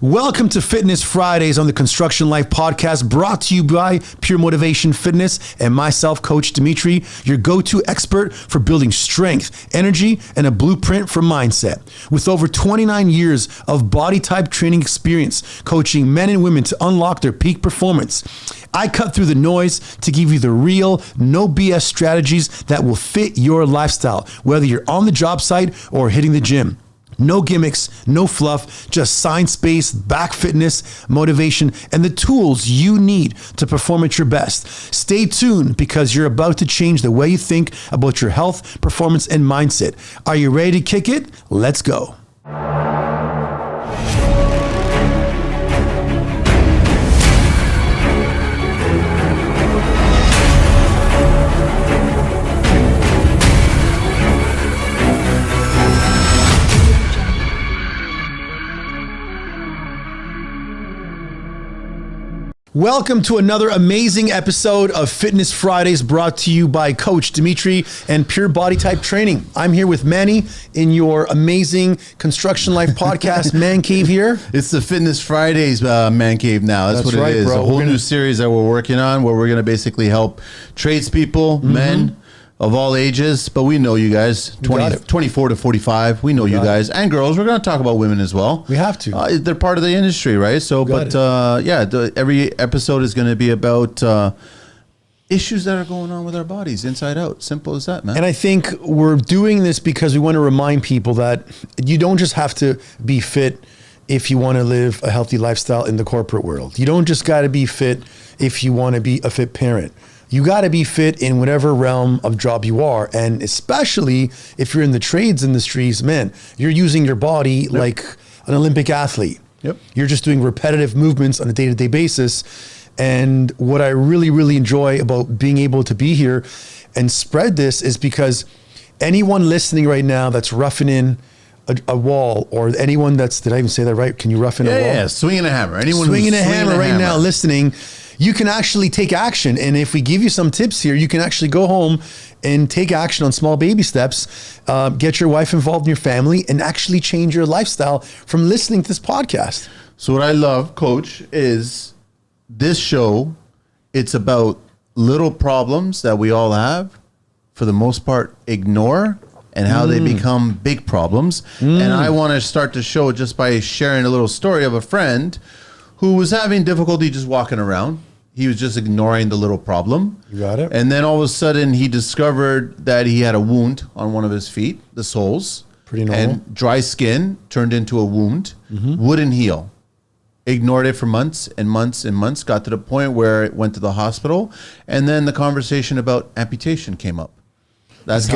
Welcome to Fitness Fridays on the Construction Life podcast, brought to you by Pure Motivation Fitness and myself, Coach Dimitri, your go-to expert for building strength, energy, and a blueprint for mindset. With over 29 years of body type training experience, coaching men and women to unlock their peak performance, I cut through the noise to give you the real, no BS strategies that will fit your lifestyle, whether you're on the job site or hitting the gym. No gimmicks, no fluff, just science-based back fitness, motivation, and the tools you need to perform at your best. Stay tuned because you're about to change the way you think about your health, performance, and mindset. Are you ready to kick it? Let's go. Welcome to another amazing episode of Fitness Fridays, brought to you by Coach Dimitri and Pure Body Type Training. I'm here with Manny in your amazing Construction Life podcast, Man Cave here. It's the Fitness Fridays Man Cave now. That's what right, it is. bro. A whole new series that we're working on where we're going to basically help tradespeople, men of all ages, but we know you guys, 24 to 45. We know you guys, and girls. We're going to talk about women as well. We have to. They're part of the industry, right? So, every episode is going to be about issues that are going on with our bodies, inside out. Simple as that, man. And I think we're doing this because we want to remind people that you don't just have to be fit if you want to live a healthy lifestyle in the corporate world. You don't just got to be fit if you want to be a fit parent. You got to be fit in whatever realm of job you are. And especially if you're in the trades industries, man, you're using your body like an Olympic athlete. Yep. You're just doing repetitive movements on a day-to-day basis. And what I really, really enjoy about being able to be here and spread this is because anyone listening right now that's roughing in a wall, or anyone that's, did I even say that right? Can you rough in a wall? Yeah, swinging a hammer. Anyone swinging a hammer right now listening, you can actually take action. And if we give you some tips here, you can actually go home and take action on small baby steps, get your wife involved in your family, and actually change your lifestyle from listening to this podcast. So what I love, Coach, is this show, it's about little problems that we all have, for the most part, ignore, and how they become big problems. And I want to start the show just by sharing a little story of a friend who was having difficulty just walking around. He was just ignoring the little problem. You got it. And then all of a sudden he discovered that he had a wound on one of his feet, the soles. Pretty normal. And dry skin turned into a wound, wouldn't heal. Ignored it for months and months and months, got to the point where it went to the hospital. And then the conversation about amputation came up. He's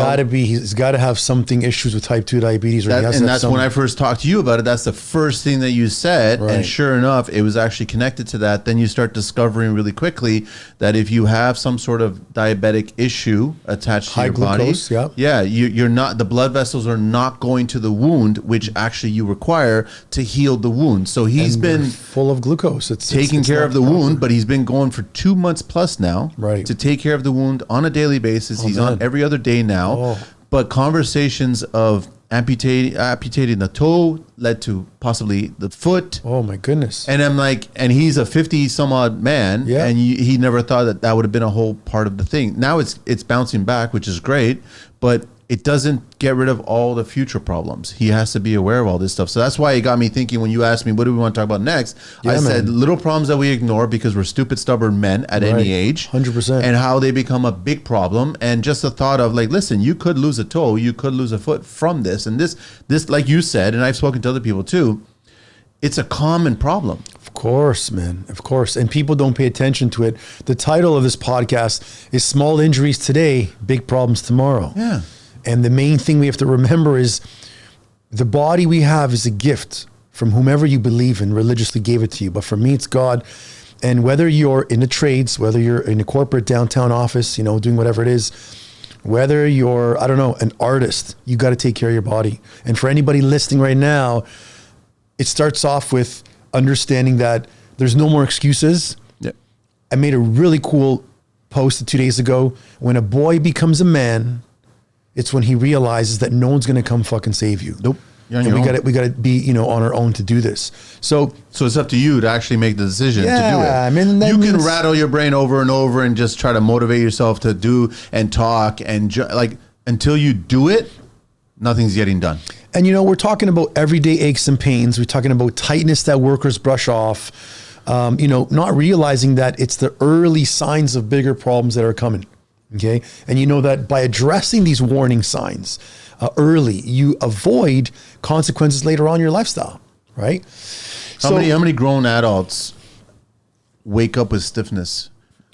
got to have something issues with type 2 diabetes. That's when I first talked to you about it. That's the first thing that you said. Right. And sure enough, it was actually connected to that. Then you start discovering really quickly that if you have some sort of diabetic issue attached to your glucose, body, you're not, the blood vessels are not going to the wound, which actually you require to heal the wound. So he's been full of glucose. It's taking care of the wound, but he's been going for 2 months plus now to take care of the wound on a daily basis. He's on every other day now, but conversations of amputating the toe led to possibly the foot. Oh my goodness. And I'm like, and he's a 50 some odd man, and he never thought that would have been a whole part of the thing. Now it's bouncing back, which is great, but it doesn't get rid of all the future problems. He has to be aware of all this stuff. So that's why it got me thinking when you asked me, what do we want to talk about next? I said little problems that we ignore because we're stupid, stubborn men at any age. 100%. And how they become a big problem. And just the thought of like, listen, you could lose a toe, you could lose a foot from this. And this, like you said, and I've spoken to other people too, it's a common problem. Of course, man. Of course. And people don't pay attention to it. The title of this podcast is Small Injuries Today, Big Problems Tomorrow. Yeah. And the main thing we have to remember is the body we have is a gift from whomever you believe in religiously gave it to you. But for me, it's God. And whether you're in the trades, whether you're in a corporate downtown office, doing whatever it is, whether you're, an artist, you got to take care of your body. And for anybody listening right now, it starts off with understanding that there's no more excuses. Yep. I made a really cool post 2 days ago. When a boy becomes a man, it's when he realizes that no one's going to come fucking save you. Nope. You're on and your we got to be, you know, on our own to do this. So it's up to you to actually make the decision to do it. I mean, you can rattle your brain over and over and just try to motivate yourself to do and talk and like until you do it, nothing's getting done. And, you know, we're talking about everyday aches and pains. We're talking about tightness that workers brush off, you know, not realizing that it's the early signs of bigger problems that are coming. Okay. And you know that by addressing these warning signs early, you avoid consequences later on in your lifestyle. Right. How many grown adults wake up with stiffness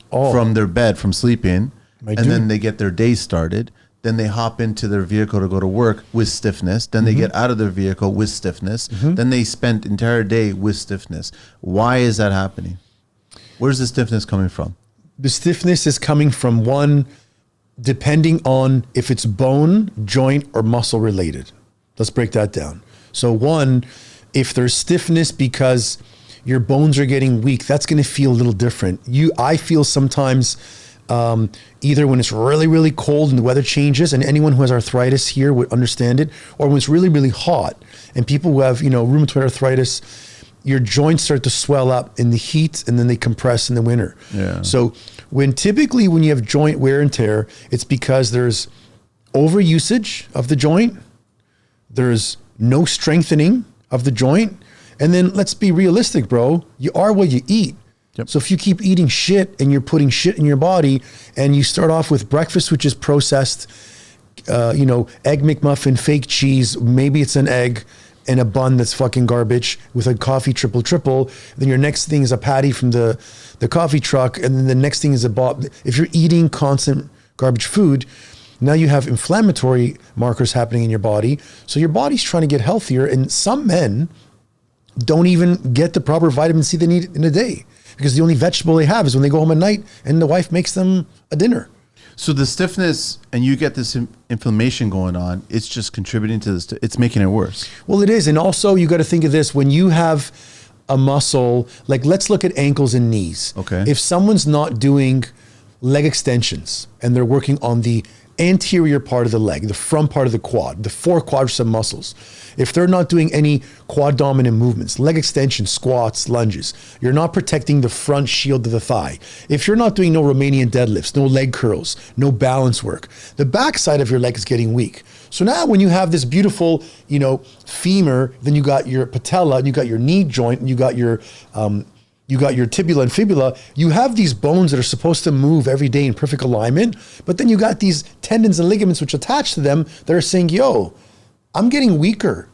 from their bed, from sleeping, then they get their day started. Then they hop into their vehicle to go to work with stiffness. Then they get out of their vehicle with stiffness. Then they spend the entire day with stiffness. Why is that happening? Where's the stiffness coming from? The stiffness is coming from one, depending on if it's bone, joint, or muscle related. Let's break that down. So one, if there's stiffness because your bones are getting weak, that's going to feel a little different. I feel sometimes either when it's really, really cold and the weather changes, and anyone who has arthritis here would understand it, or when it's really, really hot, and people who have, you know, rheumatoid arthritis, your joints start to swell up in the heat and then they compress in the winter. Yeah. So typically when you have joint wear and tear, it's because there's overusage of the joint, there's no strengthening of the joint, and then let's be realistic, bro. You are what you eat. Yep. So if you keep eating shit and you're putting shit in your body, and you start off with breakfast, which is processed, you know, egg McMuffin, fake cheese, maybe it's an egg and a bun that's fucking garbage with a coffee triple, then your next thing is a patty from the coffee truck, and then the next thing is if you're eating constant garbage food, now you have inflammatory markers happening in your body. So your body's trying to get healthier, and some men don't even get the proper vitamin C they need in a day, because the only vegetable they have is when they go home at night and the wife makes them a dinner. So the stiffness, and you get this inflammation going on, it's just contributing to this. It's making it worse. Well, it is. And also you got to think of this, when you have a muscle, like let's look at ankles and knees. Okay. If someone's not doing leg extensions and they're working on the anterior part of the leg, the front part of the quad, the four quadriceps muscles, if they're not doing any quad dominant movements, leg extensions, squats, lunges, you're not protecting the front shield of the thigh. If you're not doing no Romanian deadlifts, no leg curls, no balance work, the backside of your leg is getting weak. So now when you have this beautiful, you know, femur, then you got your patella, and you got your knee joint, and you got your tibula and fibula, you have these bones that are supposed to move every day in perfect alignment, but then you got these tendons and ligaments which attach to them that are saying, yo, I'm getting weaker.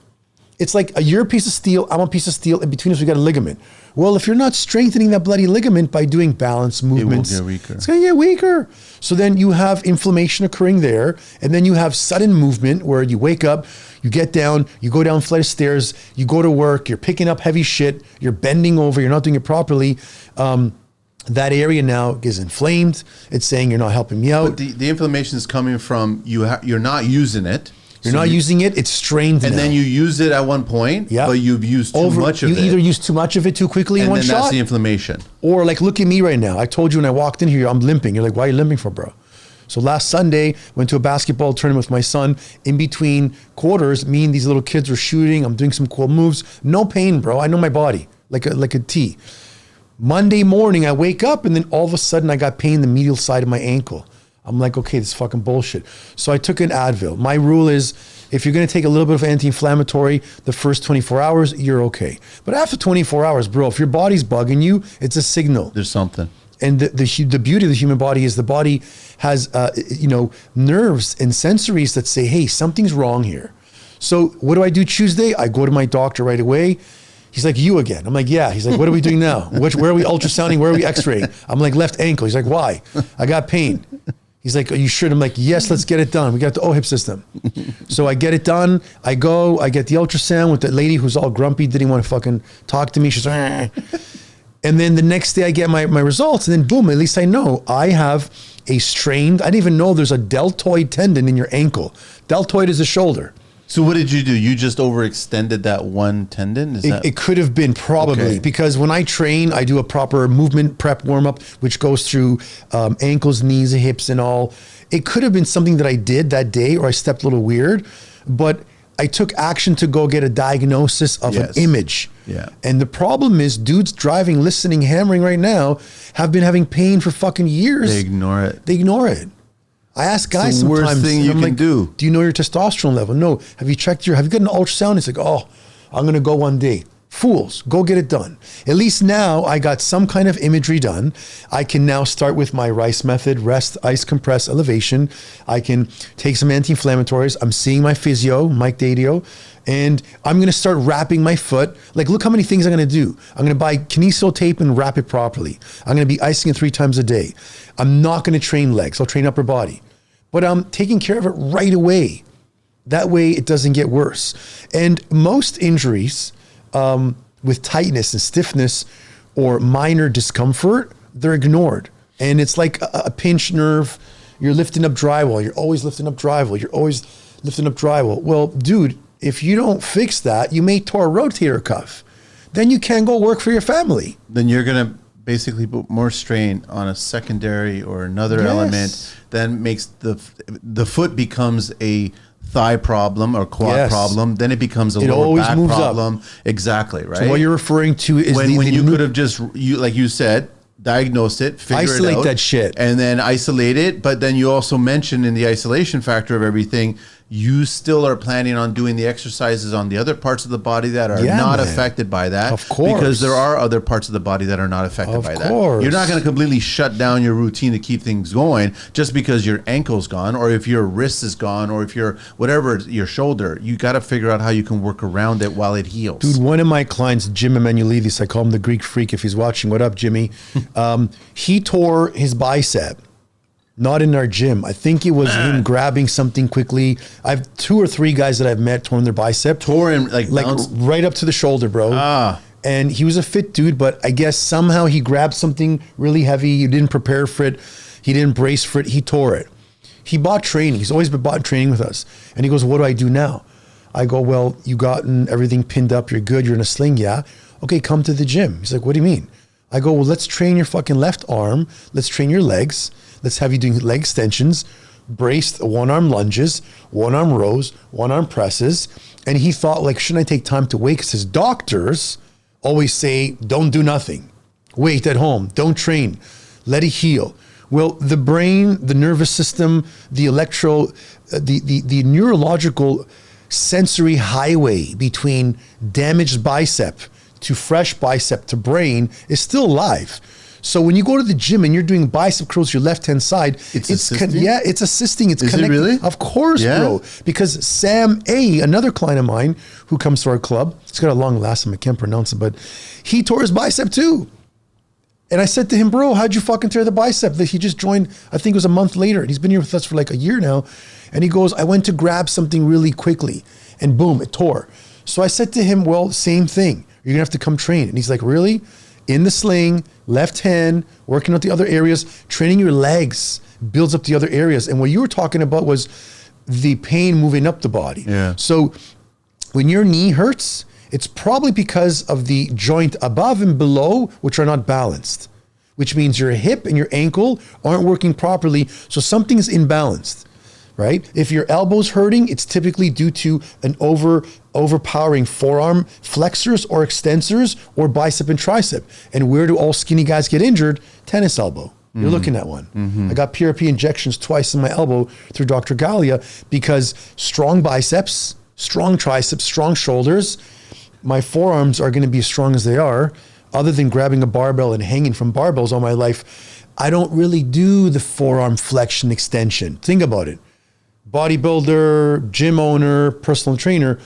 It's like you're a piece of steel, I'm a piece of steel, in between us we got a ligament. Well, if you're not strengthening that bloody ligament by doing balance movements, it will get weaker. It's gonna get weaker. So then you have inflammation occurring there, and then you have sudden movement where you wake up, you get down, you go down a flight of stairs, you go to work, you're picking up heavy shit, you're bending over, you're not doing it properly. That area now is inflamed. It's saying you're not helping me out. But the inflammation is coming from you're not using it. You're not using it, it's strained and now. then you use it at one point, Yep. but you've used too much of it. You either use too much of it too quickly in one and then shot. that's the inflammation. Or like, look at me right now. I told you when I walked in here, I'm limping. You're like, why are you limping for, bro? So last Sunday, went to a basketball tournament with my son. In between quarters, me and these little kids were shooting. I'm doing some cool moves. No pain, bro. I know my body, like a T. Monday morning, I wake up, and then all of a sudden, I got pain in the medial side of my ankle. I'm like, okay, this is fucking bullshit. So I took an Advil. My rule is, if you're going to take a little bit of anti-inflammatory the first 24 hours, you're okay. But after 24 hours, bro, if your body's bugging you, it's a signal. There's something. And the beauty of the human body is the body has, nerves and sensories that say, hey, something's wrong here. So what do I do Tuesday? I go to my doctor right away. He's like, you again? I'm like, yeah. He's like, what are we doing now? Where are we ultrasounding? Where are we x-raying? I'm like, left ankle. He's like, why? I got pain. He's like, are you sure? I'm like, yes, let's get it done. We got the OHIP system. So I get it done. I go, I get the ultrasound with the lady who's all grumpy, didn't want to fucking talk to me. She's like, and then the next day I get my results, and then boom, at least I know I have a strained, I didn't even know there's a deltoid tendon in your ankle. Deltoid is the shoulder. So what did you do? You just overextended that one tendon? It could have been probably, okay. Because when I train, I do a proper movement prep warm-up, which goes through ankles, knees, hips, and all. It could have been something that I did that day, or I stepped a little weird, but I took action to go get a diagnosis of an image. Yeah. And the problem is dudes driving, listening, hammering right now have been having pain for fucking years. They ignore it. They ignore it. I ask guys the sometimes. worst thing you can do. Do you know your testosterone level? No. Have you got an ultrasound? It's like, oh, I'm going to go one day. Fools, go get it done. At least now I got some kind of imagery done. I can now start with my RICE method, rest, ice, compress, elevation. I can take some anti-inflammatories. I'm seeing my physio, Mike Dadio, and I'm going to start wrapping my foot. Like, look how many things I'm going to do. I'm going to buy kineso tape and wrap it properly. I'm going to be icing it 3 times a day. I'm not going to train legs. I'll train upper body. But I'm taking care of it right away. That way it doesn't get worse. And most injuries, with tightness and stiffness or minor discomfort, they're ignored. And it's like a pinched nerve. You're lifting up drywall. You're always lifting up drywall. You're always lifting up drywall. Well, dude, if you don't fix that, you may tear a rotator cuff. Then you can't go work for your family. Then you're going to basically put more strain on a secondary or another element. Then makes the foot becomes a thigh problem or quad problem, then it becomes a lower back problem. Exactly, right? So what you're referring to is when you could have just, like you said, diagnosed it, isolate that shit, and then isolate it. But then you also mentioned in the isolation factor of everything, you still are planning on doing the exercises on the other parts of the body that are not affected by that. Of course. Because there are other parts of the body that are not affected by that. You're not going to completely shut down your routine to keep things going just because your ankle's gone, or if your wrist is gone, or if your whatever, your shoulder. You got to figure out how you can work around it while it heals. Dude, one of my clients, Jim Emanuelidis, I call him the Greek freak if he's watching. What up, Jimmy? He tore his bicep. Not in our gym. I think it was him grabbing something quickly. I've 2 or 3 guys that I've met torn their bicep. Tore him like right up to the shoulder, bro. And he was a fit dude, but I guess somehow he grabbed something really heavy. He didn't prepare for it. He didn't brace for it. He tore it. He bought training. He's always been bought training with us. And he goes, what do I do now? I go, well, you gotten everything pinned up. You're good. You're in a sling. Yeah. Okay, come to the gym. He's like, what do you mean? I go, well, let's train your fucking left arm. Let's train your legs. Let's have you doing leg extensions, braced 1-arm lunges, 1-arm rows, 1-arm presses. And he thought, like, shouldn't I take time to wait? Because his doctors always say, don't do nothing. Wait at home. Don't train. Let it heal. Well, the brain, the nervous system, the the neurological sensory highway between damaged bicep to fresh bicep to brain is still alive. So when you go to the gym and you're doing bicep curls your left-hand side, it's assisting? It's assisting. It's connected. It really? Of course, bro. Because Sam A., another client of mine who comes to our club, he's got a long last name, I can't pronounce it, but he tore his bicep too. And I said to him, bro, how'd you fucking tear the bicep? That he just joined, I think it was a month later. And he's been here with us for like a year now. And he goes, I went to grab something really quickly and boom, it tore. So I said to him, well, same thing. You're gonna have to come train. And he's like, really? In the sling, left hand, working out the other areas, training your legs builds up the other areas. And what you were talking about was the pain moving up the body. Yeah. So when your knee hurts, it's probably because of the joint above and below, which are not balanced, which means your hip and your ankle aren't working properly. So something's imbalanced, right? If your elbow's hurting, it's typically due to an overpowering forearm flexors or extensors or bicep and tricep. And where do all skinny guys get injured? Tennis elbow. You're looking at one. I got PRP injections twice in my elbow through Dr. Gallia because strong biceps, strong triceps, strong shoulders, my forearms are going to be as strong as they are. Other than grabbing a barbell and hanging from barbells all my life, I don't really do the forearm flexion extension. Think about it. Bodybuilder, gym owner, personal trainer.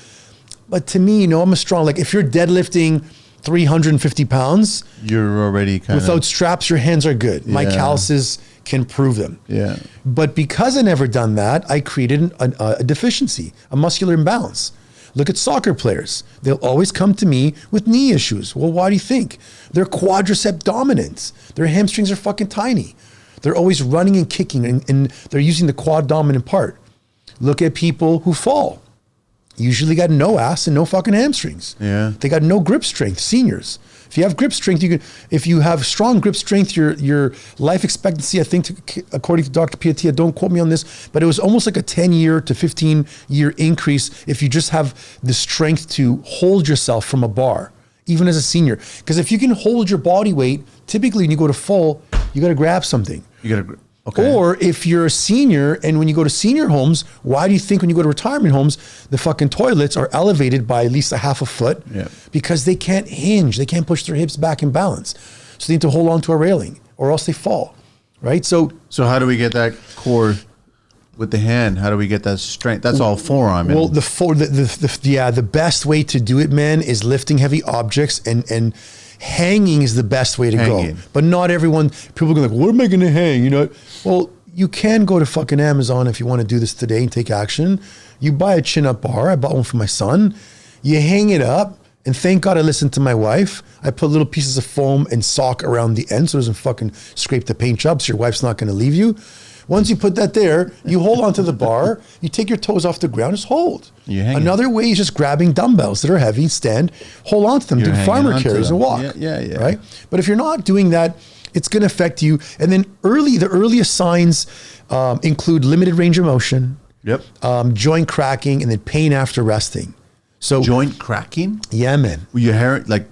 But to me, I'm a strong, like if you're deadlifting 350 pounds, you're already kind without straps, your hands are good. My calluses can prove them. Yeah. But because I never done that, I created a deficiency, a muscular imbalance. Look at soccer players. They'll always come to me with knee issues. Well, why do you think? They're quadricep dominant. Their hamstrings are fucking tiny. They're always running and kicking and they're using the quad dominant part. Look at people who fall. Usually got no ass and no fucking hamstrings. Yeah. They got no grip strength, seniors. If you have grip strength, if you have strong grip strength, your life expectancy, I think, according to Dr. Piatia, don't quote me on this, but it was almost like a 10-year to 15-year increase if you just have the strength to hold yourself from a bar, even as a senior. Because if you can hold your body weight, typically when you go to full, you got to grab something. Okay. Or if you're a senior and when you go to senior homes, why do you think when you go to retirement homes, the fucking toilets are elevated by at least a half a foot? Yeah. Because they can't hinge. They can't push their hips back in balance. So they need to hold on to a railing or else they fall, right? So how do we get that core with the hand? How do we get that strength? That's all forearm. Well, the best way to do it, man, is lifting heavy objects and hanging is the best way to go. But not everyone, people go like, what am I going to hang? You know, well, you can go to fucking Amazon if you want to do this today and take action. You buy a chin-up bar. I bought one for my son. You hang it up, and thank God I listened to my wife. I put little pieces of foam and sock around the end so it doesn't fucking scrape the paint job, so your wife's not going to leave you. Once you put that there, you hold onto the bar, you take your toes off the ground, just hold. Another way is just grabbing dumbbells that are heavy, stand, hold on to them, do farmer carries and walk. Yeah. Right? But if you're not doing that, it's going to affect you. And then the earliest signs include limited range of motion, joint cracking, and then pain after resting. So joint cracking? Yeah, man. Your hair, like,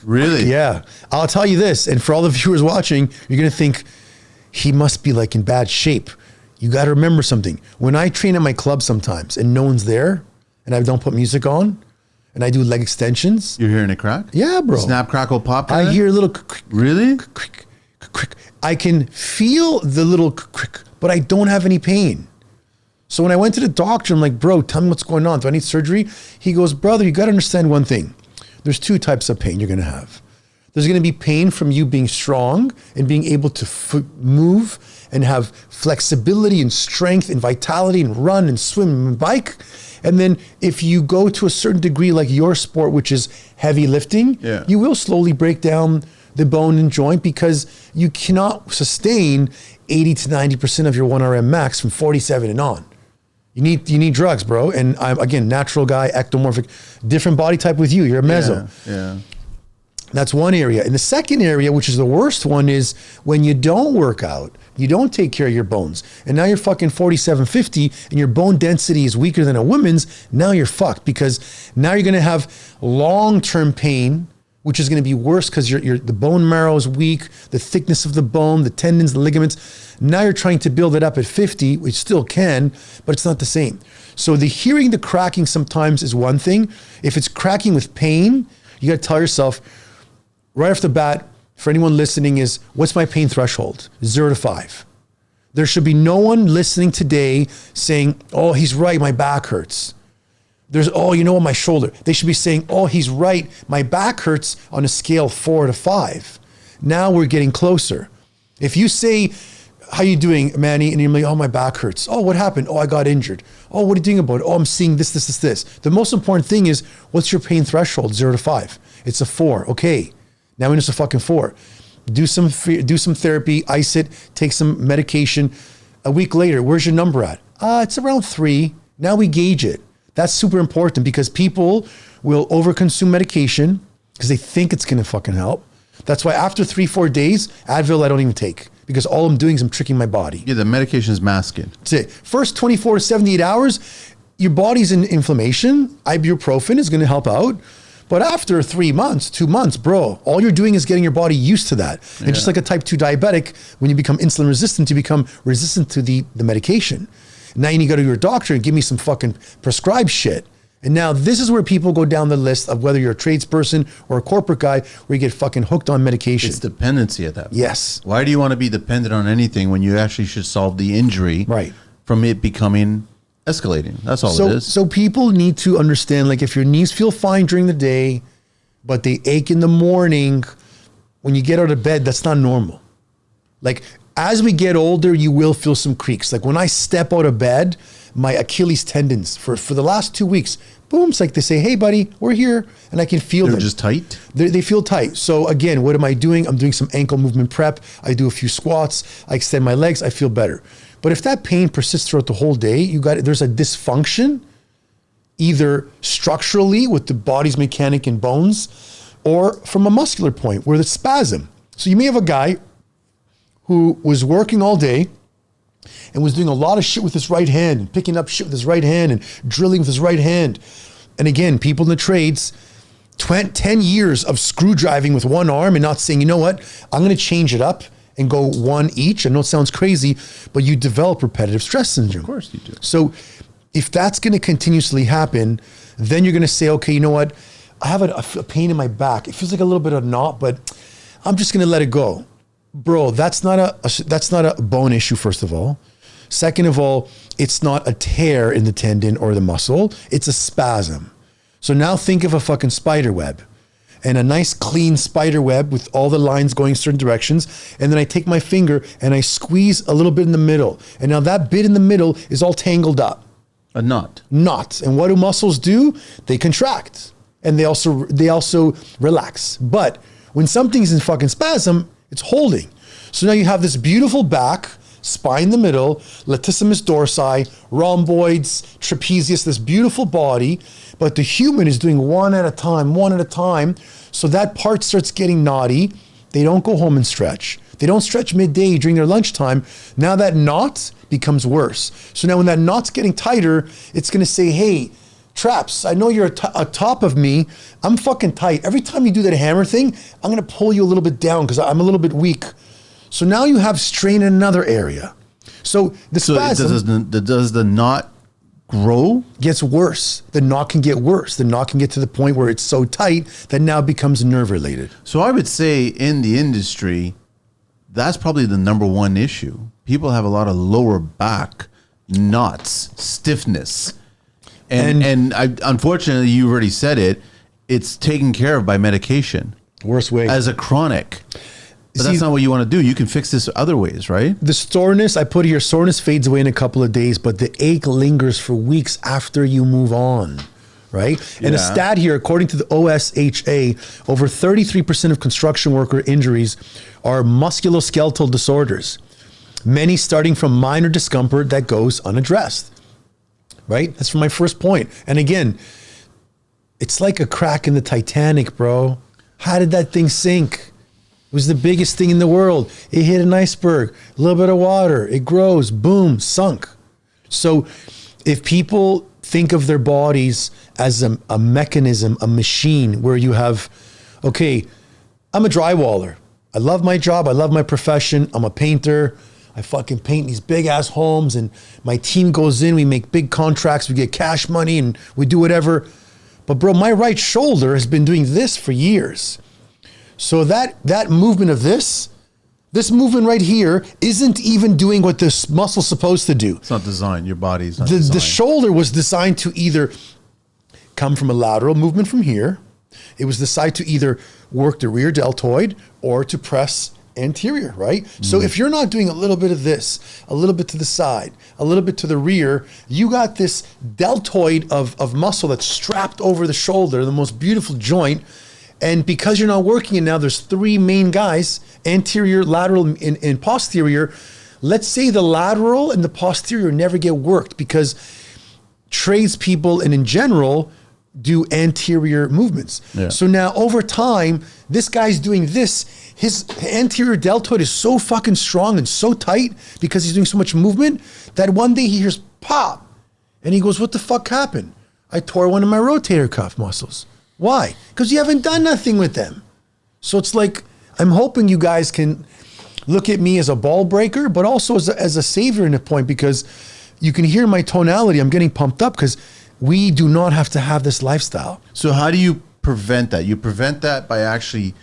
really? Yeah. I'll tell you this, and for all the viewers watching, you're going to think, he must be like in bad shape. You got to remember something. When I train at my club sometimes and no one's there and I don't put music on and I do leg extensions. You're hearing a crack? Yeah, bro. Snap, crackle, pop? I hear a little really? I can feel the little but I don't have any pain. So when I went to the doctor, I'm like, bro, tell me what's going on. Do I need surgery? He goes, brother, you got to understand one thing. There's two types of pain you're going to have. There's going to be pain from you being strong and being able to move and have flexibility and strength and vitality and run and swim and bike. And then if you go to a certain degree like your sport, which is heavy lifting, you will slowly break down the bone and joint because you cannot sustain 80 to 90% of your 1RM max from 47 and on. You need drugs, bro. And I'm, again, natural guy, ectomorphic, different body type with you. You're a meso. Yeah. That's one area. And the second area, which is the worst one, is when you don't work out, you don't take care of your bones. And now you're fucking 47, 50 and your bone density is weaker than a woman's. Now you're fucked because now you're going to have long-term pain, which is going to be worse because the bone marrow is weak, the thickness of the bone, the tendons, the ligaments. Now you're trying to build it up at 50, which still can, but it's not the same. So the hearing the cracking sometimes is one thing. If it's cracking with pain, you got to tell yourself, right off the bat, for anyone listening is, what's my pain threshold? 0 to 5. There should be no one listening today saying, oh, he's right, my back hurts. There's, oh, you know what, my shoulder. They should be saying, oh, he's right, my back hurts on a scale 4 to 5. Now we're getting closer. If you say, how you doing, Manny? And you're like, oh, my back hurts. Oh, what happened? Oh, I got injured. Oh, what are you doing about it? Oh, I'm seeing this. The most important thing is, what's your pain threshold? 0 to 5. It's a 4. Okay. Now we know it's a fucking 4. Do some therapy, ice it, take some medication. A week later, where's your number at? It's around 3. Now we gauge it. That's super important because people will overconsume medication because they think it's going to fucking help. That's why after 3-4 days, Advil I don't even take because all I'm doing is I'm tricking my body. Yeah, the medication is masking. That's it. First 24 to 78 hours, your body's in inflammation. Ibuprofen is going to help out. But after 3 months, 2 months, bro, all you're doing is getting your body used to that. And just like a type 2 diabetic, when you become insulin resistant, you become resistant to the medication. Now you need to go to your doctor and give me some fucking prescribed shit. And now this is where people go down the list of whether you're a tradesperson or a corporate guy where you get fucking hooked on medication. It's dependency at that point. Yes. Why do you want to be dependent on anything when you actually should solve the injury from it becoming escalating? That's all it is. So people need to understand, like if your knees feel fine during the day, but they ache in the morning, when you get out of bed, that's not normal. Like as we get older, you will feel some creaks. Like when I step out of bed, my Achilles tendons for the last 2 weeks, boom, it's like they say, hey buddy, we're here. And I can feel them. They're just tight? They feel tight. So again, what am I doing? I'm doing some ankle movement prep. I do a few squats. I extend my legs. I feel better. But if that pain persists throughout the whole day, there's a dysfunction, either structurally with the body's mechanic and bones, or from a muscular point where it's spasm. So you may have a guy who was working all day and was doing a lot of shit with his right hand and picking up shit with his right hand and drilling with his right hand. And again, people in the trades, 10 years of screw driving with one arm and not saying, you know what, I'm going to change it up and go one each. I know it sounds crazy, but you develop repetitive stress syndrome. Of course you do. So if that's going to continuously happen, then you're going to say, okay, you know what, I have a pain in my back. It feels like a little bit of a knot, but I'm just going to let it go. Bro, that's not a bone issue, first of all. Second of all, it's not a tear in the tendon or the muscle. It's a spasm. So now think of a fucking spider web, and a nice clean spider web with all the lines going certain directions. And then I take my finger and I squeeze a little bit in the middle. And now that bit in the middle is all tangled up. A knot. Knot. And what do muscles do? They contract, and they also relax. But when something's in fucking spasm, it's holding. So now you have this beautiful back, spine in the middle, latissimus dorsi, rhomboids, trapezius, this beautiful body, but the human is doing one at a time. So that part starts getting knotty. They don't go home and stretch. They don't stretch midday during their lunchtime. Now that knot becomes worse. So now when that knot's getting tighter, it's gonna say, hey, Traps, I know you're atop of me. I'm fucking tight. Every time you do that hammer thing, I'm gonna pull you a little bit down because I'm a little bit weak. So now you have strain in another area. So the spasm does the knot grow? Gets worse. The knot can get worse. The knot can get to the point where it's so tight that now becomes nerve related. So I would say in the industry, that's probably the number one issue. People have a lot of lower back knots, stiffness. And unfortunately, you already said it, it's taken care of by medication. Worst way. As a chronic. But that's not what you want to do. You can fix this other ways, right? The soreness, I put here, soreness fades away in a couple of days, but the ache lingers for weeks after you move on, right? And a stat here, according to the OSHA, over 33% of construction worker injuries are musculoskeletal disorders, many starting from minor discomfort that goes unaddressed, right? That's from my first point. And again, it's like a crack in the Titanic, bro. How did that thing sink? It was the biggest thing in the world. It hit an iceberg, a little bit of water, it grows, boom, sunk. So if people think of their bodies as a mechanism, a machine where you have, okay, I'm a drywaller. I love my job. I love my profession. I'm a painter. I fucking paint these big ass homes and my team goes in, we make big contracts, we get cash money and we do whatever. But bro, my right shoulder has been doing this for years. So that movement of this movement right here isn't even doing what this muscle's supposed to do. It's not designed. Your body's not designed. The shoulder was designed to either come from a lateral movement from here. It was designed to either work the rear deltoid or to press anterior, right? So if you're not doing a little bit of this, a little bit to the side, a little bit to the rear, you got this deltoid of muscle that's strapped over the shoulder, the most beautiful joint. And because you're not working it now, there's three main guys, anterior, lateral, and posterior. Let's say the lateral and the posterior never get worked because tradespeople and in general do anterior movements. Yeah. So now over time, this guy's doing this. His anterior deltoid is so fucking strong and so tight because he's doing so much movement that one day he hears pop and he goes, what the fuck happened? I tore one of my rotator cuff muscles. Why? Because you haven't done nothing with them. So it's like, I'm hoping you guys can look at me as a ball breaker, but also as a savior in a point, because you can hear my tonality. I'm getting pumped up because we do not have to have this lifestyle. So how do you prevent that? You prevent that by actually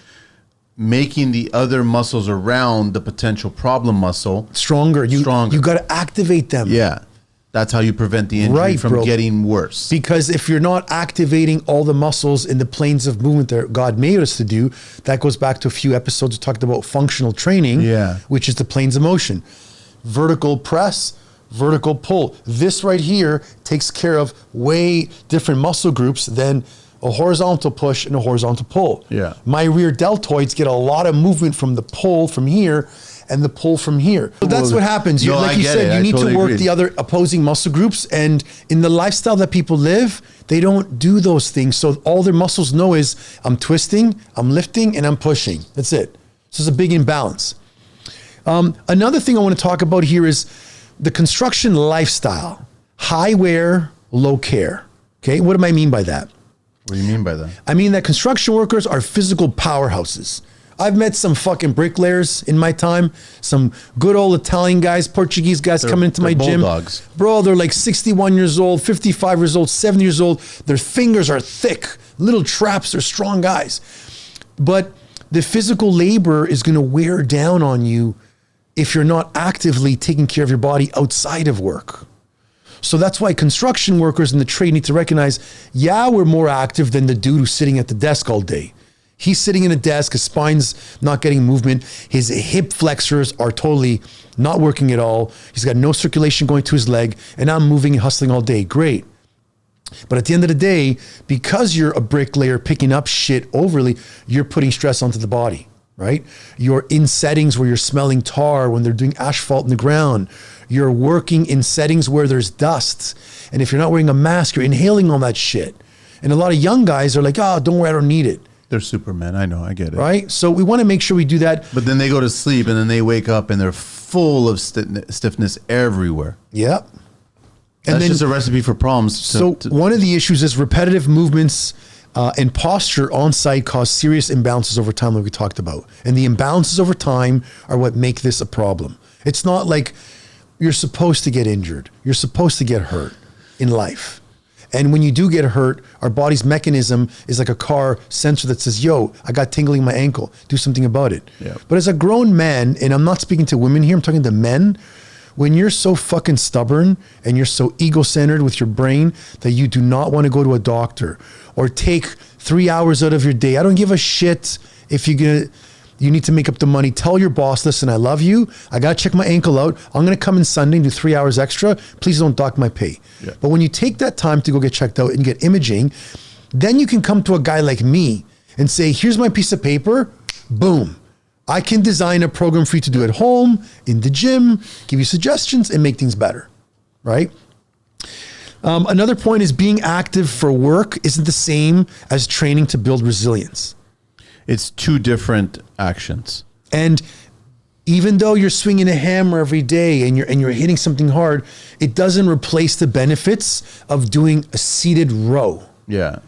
making the other muscles around the potential problem muscle stronger. You got to activate them. Yeah. That's how you prevent the injury from getting worse. Because if you're not activating all the muscles in the planes of movement that God made us to do, that goes back to a few episodes we talked about functional training, which is the planes of motion. Vertical press, vertical pull. This right here takes care of way different muscle groups than a horizontal push and a horizontal pull. Yeah. My rear deltoids get a lot of movement from the pull from here, and the pull from here. So that's what happens. No, Like I you get said, it. you I need totally to work agree. the other opposing muscle groups. And in the lifestyle that people live, they don't do those things. So all their muscles know is I'm twisting, I'm lifting, and I'm pushing. That's it. So it's a big imbalance. Another thing I want to talk about here is the construction lifestyle. High wear, low care. Okay, what do I mean by that? What do you mean by that? I mean that construction workers are physical powerhouses. I've met some fucking bricklayers in my time, some good old Italian guys, Portuguese guys coming into my gym. bulldogs. Bro, they're like 61 years old, 55 years old, 70 years old. Their fingers are thick, little traps, they're strong guys. But the physical labor is going to wear down on you if you're not actively taking care of your body outside of work. So that's why construction workers in the trade need to recognize, yeah, we're more active than the dude who's sitting at the desk all day. He's sitting in a desk, his spine's not getting movement, his hip flexors are totally not working at all. He's got no circulation going to his leg, and I'm moving and hustling all day. Great. But at the end of the day, because you're a bricklayer picking up shit overly, you're putting stress onto the body, right? You're in settings where you're smelling tar when they're doing asphalt in the ground. You're working in settings where there's dust. And if you're not wearing a mask, you're inhaling all that shit. And a lot of young guys are like, oh, don't worry, I don't need it. They're Superman. I know. I get it. Right? So we want to make sure we do that. But then they go to sleep and then they wake up and they're full of stiffness everywhere. Yep. And That's just a recipe for problems. So one of the issues is repetitive movements and posture on site cause serious imbalances over time, like we talked about. And the imbalances over time are what make this a problem. It's not like you're supposed to get injured. You're supposed to get hurt in life. And when you do get hurt, our body's mechanism is like a car sensor that says, yo, I got tingling in my ankle. Do something about it. Yeah. But as a grown man, and I'm not speaking to women here, I'm talking to men, when you're so fucking stubborn and you're so ego-centered with your brain that you do not want to go to a doctor or take 3 hours out of your day. I don't give a shit if you need to make up the money. Tell your boss, listen, I love you. I got to check my ankle out. I'm going to come in Sunday and do 3 hours extra. Please don't dock my pay. Yeah. But when you take that time to go get checked out and get imaging, then you can come to a guy like me and say, here's my piece of paper. Boom. I can design a program for you to do at home, in the gym, give you suggestions and make things better, right? Another point is being active for work isn't the same as training to build resilience. it's two different actions. And even though you're swinging a hammer every day and you're hitting something hard, it doesn't replace the benefits of doing a seated row. Yeah.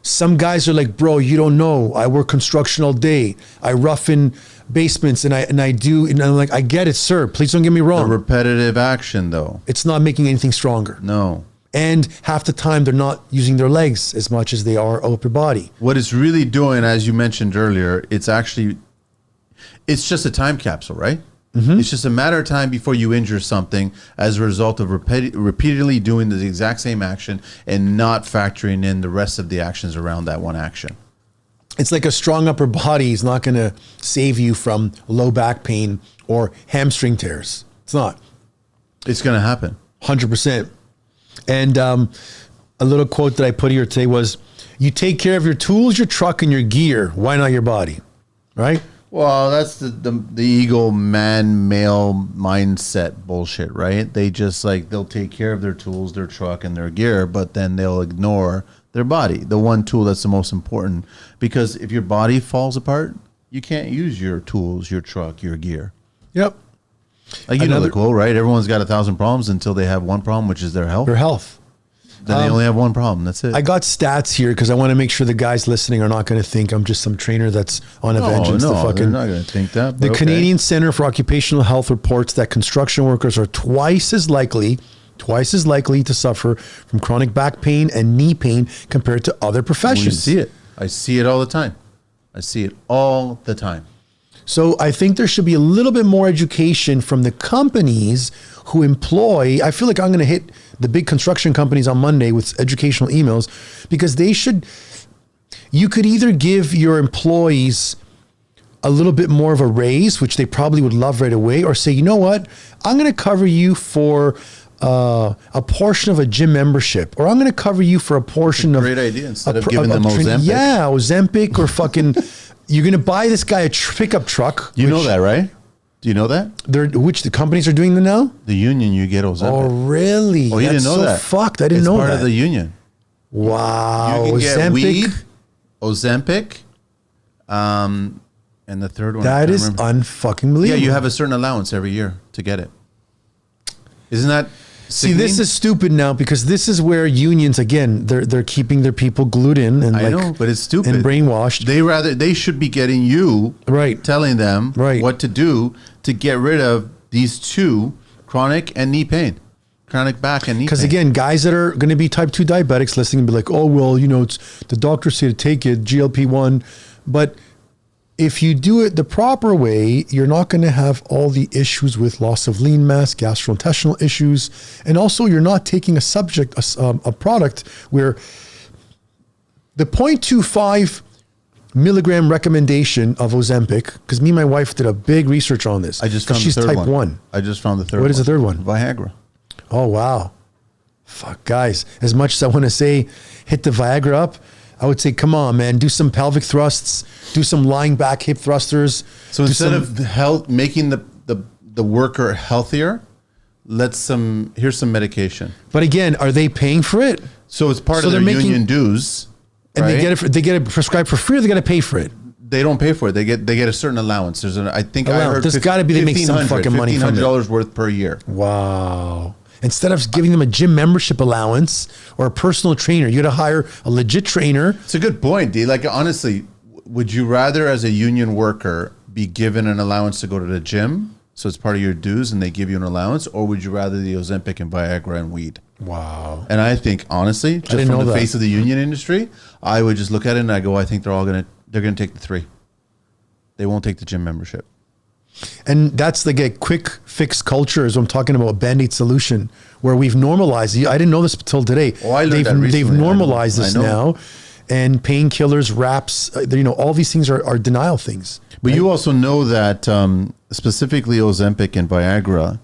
Some guys are like, bro, you don't know. I work construction all day. I rough in basements and I'm like, I get it, sir. Please don't get me wrong. The repetitive action though. It's not making anything stronger. No. And half the time they're not using their legs as much as they are upper body. What it's really doing, as you mentioned earlier, it's just a time capsule, right? Mm-hmm. It's just a matter of time before you injure something as a result of repeatedly doing the exact same action and not factoring in the rest of the actions around that one action. It's like a strong upper body is not going to save you from low back pain or hamstring tears. It's not. It's going to happen. 100%. And a little quote that I put here today was, you take care of your tools, your truck, and your gear. Why not your body? Right? Well, that's the ego male mindset bullshit, right? They just they'll take care of their tools, their truck, and their gear, but then they'll ignore their body, the one tool that's the most important. Because if your body falls apart, you can't use your tools, your truck, your gear. Yep. Like you know the quote, right? Everyone's got 1,000 problems until they have one problem, which is their health. Their health. Then they only have one problem. That's it. I got stats here because I want to make sure the guys listening are not going to think I'm just some trainer that's on a vengeance. No, they're not going to think that. The Canadian Center for Occupational Health reports that construction workers are twice as likely to suffer from chronic back pain and knee pain compared to other professions. We see it. I see it all the time. So I think there should be a little bit more education from the companies who employ. I feel like I'm going to hit the big construction companies on Monday with educational emails, because you could either give your employees a little bit more of a raise, which they probably would love right away, or say, you know what, I'm going to cover you for a portion of a gym membership, or I'm going to cover you for a portion of great idea. Instead of giving them Ozempic. Ozempic or fucking, you're going to buy this guy a pickup truck. You know that, right? Do you know that? Which the companies are doing them now? The union, you get Ozempic. Oh, really? Oh, you didn't know that? Fucked. I didn't know that. It's part of the union. Wow. You can get weed, Ozempic, and the third one. That is unfucking believable. Yeah, you have a certain allowance every year to get it. Isn't that sickening? See, this is stupid now because this is where unions, again, they're keeping their people glued in and I know, but it's stupid. And brainwashed. They should be getting you, right, telling them right, what to do to get rid of these two, chronic and knee pain. Chronic back and knee pain. Because again, guys that are going to be type 2 diabetics listening and be like, oh, well, it's the doctor said to take it, GLP-1. But if you do it the proper way, you're not going to have all the issues with loss of lean mass, gastrointestinal issues. And also you're not taking a product where the 0.25 milligram recommendation of Ozempic, because me and my wife did a big research on this. I just found she's the third type 1. I just found the third one. What is the third one? Viagra. Oh, wow. Fuck, guys. As much as I want to say, hit the Viagra up, I would say, come on, man, do some pelvic thrusts, do some lying back hip thrusters. So instead of making the worker healthier, here's some medication. But again, are they paying for it? So it's part of their union dues. And right? they get it prescribed for free, or they got to pay for it? They don't pay for it. They get a certain allowance. I heard there's got to be, they make some fucking money from it. $1,500 worth per year. Wow. Instead of giving them a gym membership allowance or a personal trainer, you got to hire a legit trainer. It's a good point, D. Like, honestly, would you rather as a union worker be given an allowance to go to the gym, so it's part of your dues and they give you an allowance, or would you rather the Ozempic and Viagra and weed? Wow. And I think, honestly, just from the face of the union industry, I would just look at it and I go, I think they're going to take the three. They won't take the gym membership. And that's like a quick fix culture is what I'm talking about, a Band-Aid solution where we've normalized. I didn't know this until today. Oh, I learned that recently. They've normalized this now. And painkillers, wraps, all these things are denial things. But right? You also know that specifically Ozempic and Viagra,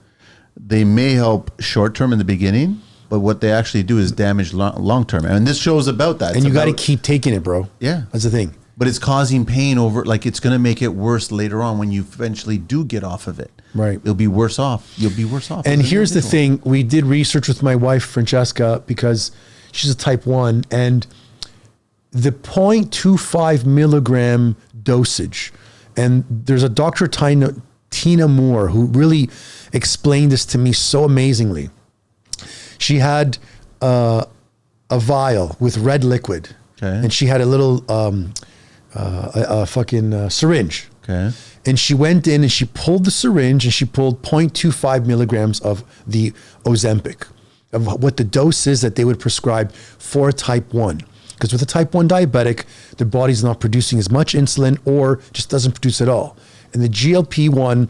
they may help short-term in the beginning, but what they actually do is damage long-term. And this show's about that. And you got to keep taking it, bro. Yeah. That's the thing. But it's causing pain it's going to make it worse later on when you eventually do get off of it. Right. You'll be worse off. And here's the thing. We did research with my wife, Francesca, because she's a type 1, and the 0.25 milligram dosage. And there's a Dr. Tina Moore who really explained this to me so amazingly. She had a vial with red liquid, and she had a little syringe. Okay. And she went in and she pulled the syringe and she pulled 0.25 milligrams of the Ozempic, of what the dose is that they would prescribe for type 1. Because with a type 1 diabetic, their body's not producing as much insulin or just doesn't produce at all. And the GLP-1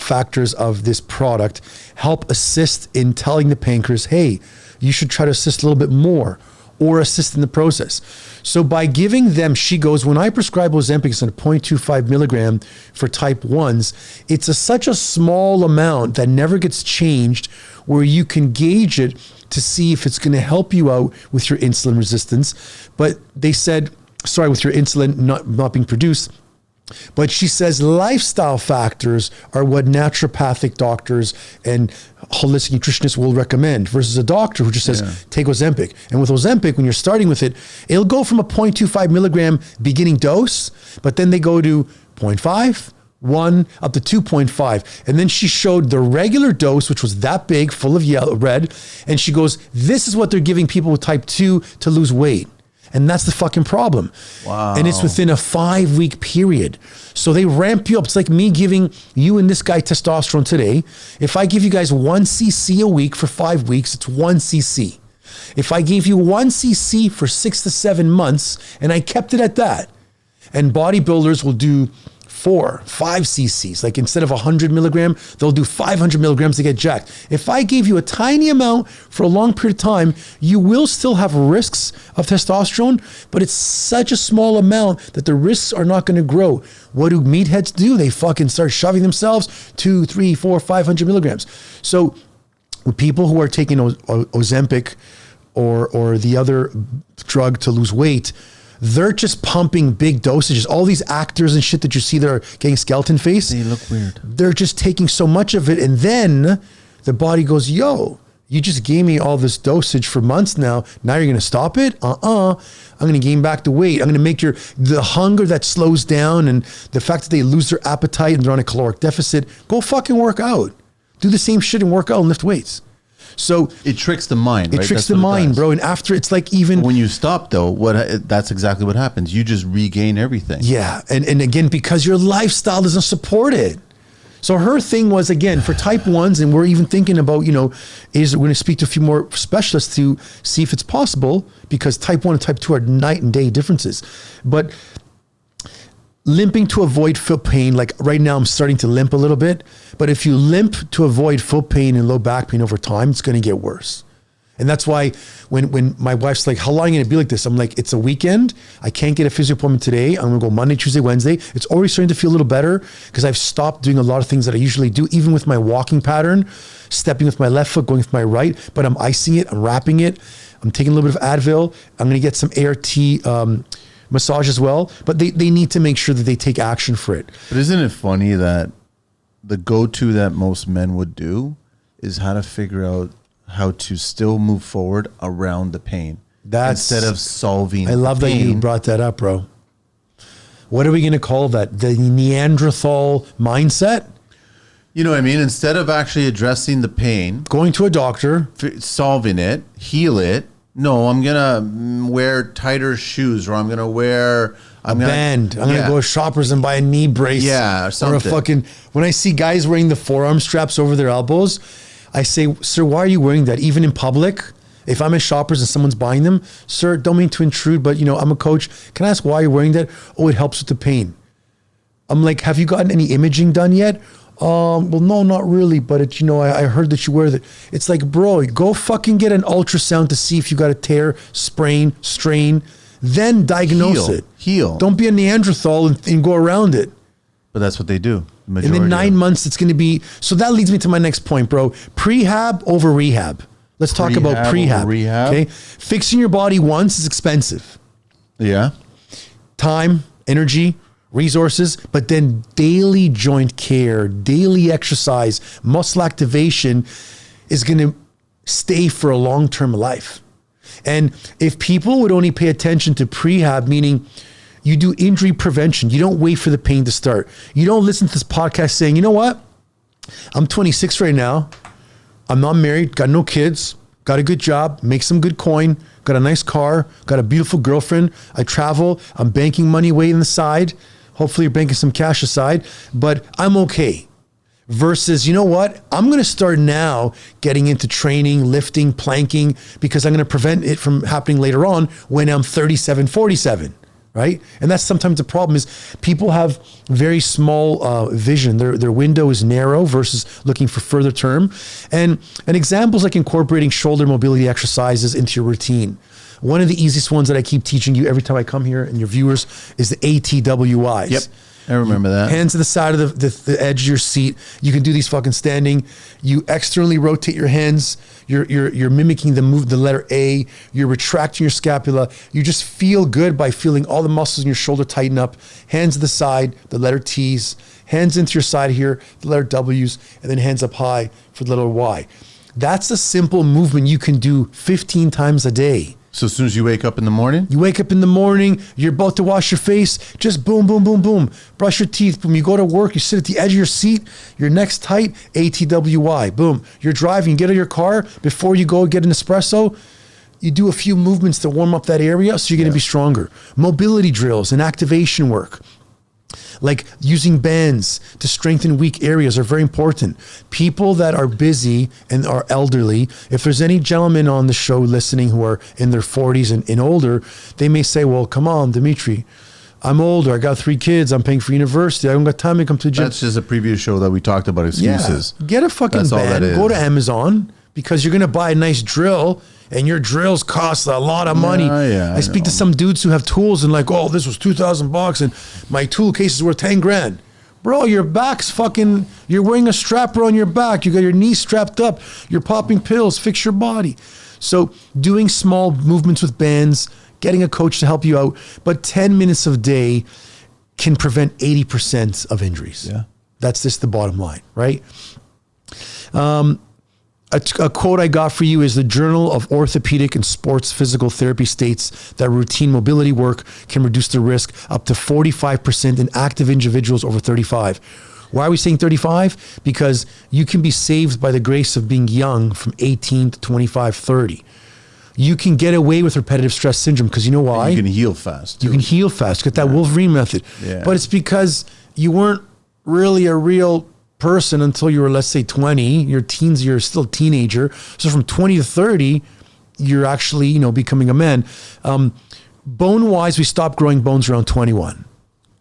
factors of this product help assist in telling the pancreas, hey, you should try to assist a little bit more or assist in the process. So by giving them, she goes, when I prescribe Ozempic, it's a 0.25 milligram for type 1s, it's such a small amount that never gets changed where you can gauge it to see if it's going to help you out with your insulin resistance. But they said, with your insulin not being produced. But she says lifestyle factors are what naturopathic doctors and holistic nutritionists will recommend versus a doctor who just says, take Ozempic. And with Ozempic, when you're starting with it, it'll go from a 0.25 milligram beginning dose, but then they go to 0.5, 1, up to 2.5. And then she showed the regular dose, which was that big, full of red. And she goes, this is what they're giving people with type 2 to lose weight. And that's the fucking problem. Wow. And it's within a 5-week period. So they ramp you up. It's like me giving you and this guy testosterone today. If I give you guys 1 cc a week for 5 weeks, it's 1 cc. If I gave you 1 cc for 6 to 7 months, and I kept it at that, and bodybuilders will do 4, 5 cc's. Like instead of 100 milligram, they'll do 500 milligrams to get jacked. If I gave you a tiny amount for a long period of time, you will still have risks of testosterone, but it's such a small amount that the risks are not going to grow. What do meatheads do? They fucking start shoving themselves 2, 3, 4, 500 milligrams. So with people who are taking Ozempic or the other drug to lose weight, they're just pumping big dosages. All these actors and shit that you see that are getting skeleton face, They look weird. they're just taking so much of it. And then the body goes, yo, you just gave me all this dosage for months now. Now you're going to stop it? I'm going to gain back the weight. I'm going to make the hunger that slows down and the fact that they lose their appetite and they're on a caloric deficit, go fucking work out. Do the same shit and work out and lift weights. So It tricks the mind, it right? tricks That's the what it mind, does. bro. And after it's like even... When you stop, though, that's exactly what happens. You just regain everything. Yeah. And again, because your lifestyle doesn't support it. So her thing was, again, for type 1s, and we're even thinking about, we're going to speak to a few more specialists to see if it's possible, because type 1 and type 2 are night and day differences. But limping to avoid foot pain, like right now I'm starting to limp a little bit, but if you limp to avoid foot pain and low back pain over time, it's going to get worse. And that's why when my wife's like, how long are you going to be like this? I'm like, it's a weekend. I can't get a physio appointment today. I'm going to go Monday, Tuesday, Wednesday. It's already starting to feel a little better because I've stopped doing a lot of things that I usually do, even with my walking pattern, stepping with my left foot, going with my right, but I'm icing it, I'm wrapping it. I'm taking a little bit of Advil. I'm going to get some ART massage as well, but they need to make sure that they take action for it. But isn't it funny that the go-to that most men would do is how to figure out how to still move forward around the pain instead of solving I love the that you pain. brought that up, bro. What are we going to call that? The Neanderthal mindset? You know what I mean? Instead of actually addressing the pain, Going to a doctor. solving it, heal it. No, I'm gonna wear tighter shoes, or I'm gonna wear Band. I'm gonna go to Shoppers and buy a knee brace. Yeah, or Or a something. fucking. When I see guys wearing the forearm straps over their elbows, I say, sir, why are you wearing that? Even in public, if I'm at Shoppers and someone's buying them, sir, don't mean to intrude, but I'm a coach. Can I ask why you're wearing that? Oh, it helps with the pain. I'm like, have you gotten any imaging done yet? Well, no, not really. But I heard that you wear that. It's like, bro, go fucking get an ultrasound to see if you got a tear, sprain, strain, then diagnose it. Heal. Don't be a Neanderthal and go around it. But that's what they do. The In the majority 9 of- months, it's going to be. So that leads me to my next point, bro. Prehab over rehab. Let's talk about Prehab prehab. over rehab? Okay. Fixing your body once is expensive. Yeah. Time, energy, resources, but then daily joint care, daily exercise, muscle activation is going to stay for a long-term life. And if people would only pay attention to prehab, meaning you do injury prevention, you don't wait for the pain to start. You don't listen to this podcast saying, you know what? I'm 26 right now. I'm not married, got no kids, got a good job, make some good coin, got a nice car, got a beautiful girlfriend. I travel, I'm banking money away on the side. Hopefully you're banking some cash aside, but I'm okay. Versus, you know what? I'm going to start now getting into training, lifting, planking, because I'm going to prevent it from happening later on when I'm 37, 47. Right? And that's sometimes the problem is people have very small vision. Their window is narrow versus looking for further term. And examples like incorporating shoulder mobility exercises into your routine. One of the easiest ones that I keep teaching you every time I come here and your viewers is the ATWIs. Yep. I remember that. Hands to the side of the edge of your seat. You can do these fucking standing. You externally rotate your hands. You're mimicking the letter A. You're retracting your scapula. You just feel good by feeling all the muscles in your shoulder tighten up. Hands to the side, the letter T's. Hands into your side here, the letter W's, and then hands up high for the letter Y. That's a simple movement you can do 15 times a day. So as soon as you wake up in the morning, You wake up in the morning, you're about to wash your face, just boom, boom, boom, boom. Brush your teeth, boom. You go to work, you sit at the edge of your seat, your neck's tight, ATWI, boom. You're driving, you get out of your car, before you go get an espresso, you do a few movements to warm up that area so you're going to be stronger. Mobility drills and activation work. Like using bands to strengthen weak areas are very important. People that are busy and are elderly, if there's any gentlemen on the show listening who are in their 40s and older, they may say, well, come on, Dimitri, I'm older. I got 3 kids. I'm paying for university. I don't got time to come to the gym. that's just a previous show that we talked about excuses. Yeah, get a fucking That's all band. that Go to is. Amazon because you're going to buy a nice drill and your drills cost a lot of money. Yeah, I speak to some dudes who have tools and like, oh, this was $2,000 and my tool case is worth 10 grand. Bro, your back's fucking, you're wearing a strapper on your back. You got your knees strapped up. You're popping pills. Fix your body. So doing small movements with bands, getting a coach to help you out. But 10 minutes a day can prevent 80% of injuries. Yeah. That's just the bottom line, right? A quote I got for you is the Journal of Orthopedic and Sports Physical Therapy states that routine mobility work can reduce the risk up to 45% in active individuals over 35. Why are we saying 35? Because you can be saved by the grace of being young from 18 to 25, 30. You can get away with repetitive stress syndrome because you know why? You can heal fast. You can heal fast. Get that Wolverine method. Yeah. But it's because you weren't really a real person until you were, let's say, 20. Your teens, you're still a teenager. So from 20 to 30, you're actually, becoming a man. Bone-wise, we stop growing bones around 21.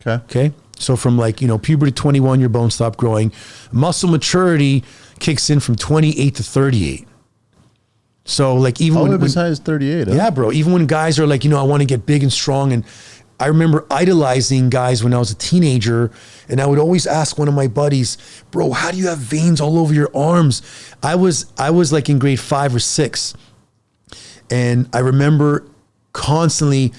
Okay. So from puberty 21, your bones stop growing. Muscle maturity kicks in from 28 to 38. So even when as high as 38. Huh? Yeah, bro. Even when guys are I want to get big and strong. And I remember idolizing guys when I was a teenager, and I would always ask one of my buddies, bro, how do you have veins all over your arms? I was in grade 5 or 6. And I remember constantly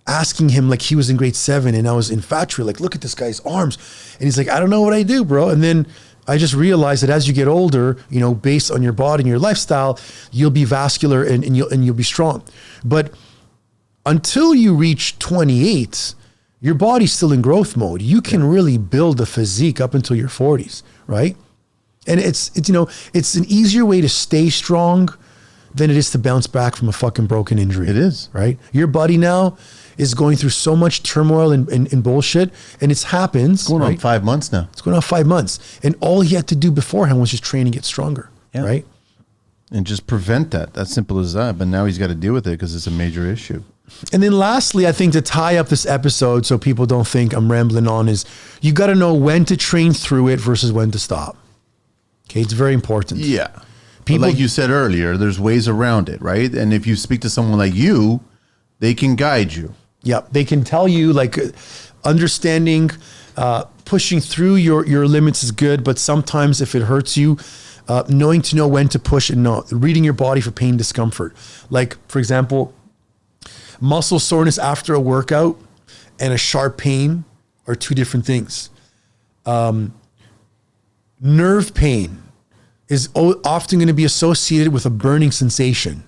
asking him he was in grade 7, and I was infatuated, look at this guy's arms. And he's like, I don't know what I do, bro. And then I just realized that as you get older, based on your body and your lifestyle, you'll be vascular and you'll be strong. But until you reach 28, your body's still in growth mode. You can really build a physique up until your 40s, right? And it's an easier way to stay strong than it is to bounce back from a fucking broken injury. It is. Right? Your body now is going through so much turmoil and bullshit, and it's happens. It's going on 5 months now. It's going on 5 months. And all he had to do beforehand was just train and get stronger, right? And just prevent that. That's simple as that. But now he's got to deal with it because it's a major issue. And then lastly, I think to tie up this episode so people don't think I'm rambling on is you got to know when to train through it versus when to stop. Okay, it's very important. Yeah. People, like you said earlier, there's ways around it, right? And if you speak to someone like you, they can guide you. Yeah, they can tell you understanding, pushing through your limits is good, but sometimes if it hurts you, knowing to know when to push and not reading your body for pain, discomfort. For example, muscle soreness after a workout and a sharp pain are two different things. Nerve pain is often going to be associated with a burning sensation.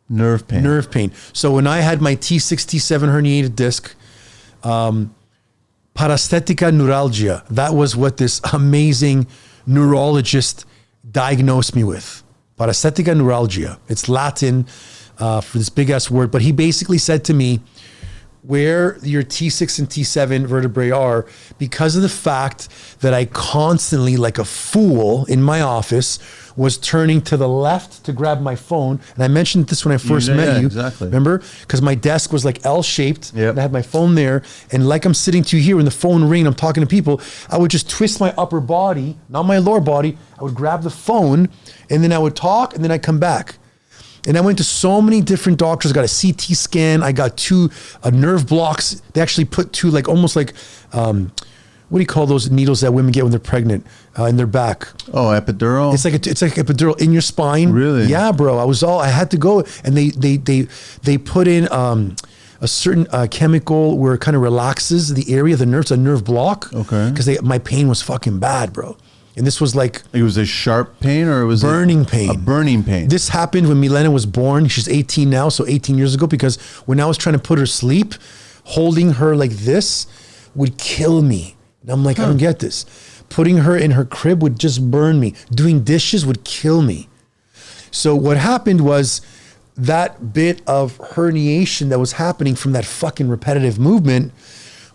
Nerve pain. So when I had my T6, T7 herniated disc, paresthetica neuralgia, that was what this amazing neurologist diagnosed me with. Paresthetica neuralgia. It's Latin for this big ass word, but he basically said to me, where your T6 and T7 vertebrae are, because of the fact that I constantly, like a fool in my office, was turning to the left to grab my phone. And I mentioned this when I first met you. Exactly. Remember? Because my desk was L-shaped. Yep. And I had my phone there. And I'm sitting to you here, when the phone ring, I'm talking to people, I would just twist my upper body, not my lower body. I would grab the phone, and then I would talk, and then I'd come back. And I went to so many different doctors. I got a CT scan. I got two nerve blocks. They actually put two, almost what do you call those needles that women get when they're pregnant in their back? Oh, epidural. It's like epidural in your spine. Really? Yeah, bro. I had to go, and they put in a certain chemical where it kind of relaxes the area, the nerves, a nerve block. Okay. Because my pain was fucking bad, bro. And this was It was a sharp pain, or it was burning pain. A burning pain. This happened when Milena was born. She's 18 now, so 18 years ago, because when I was trying to put her to sleep, holding her like this would kill me. And I'm like, I don't get this. Putting her in her crib would just burn me. Doing dishes would kill me. So what happened was that bit of herniation that was happening from that fucking repetitive movement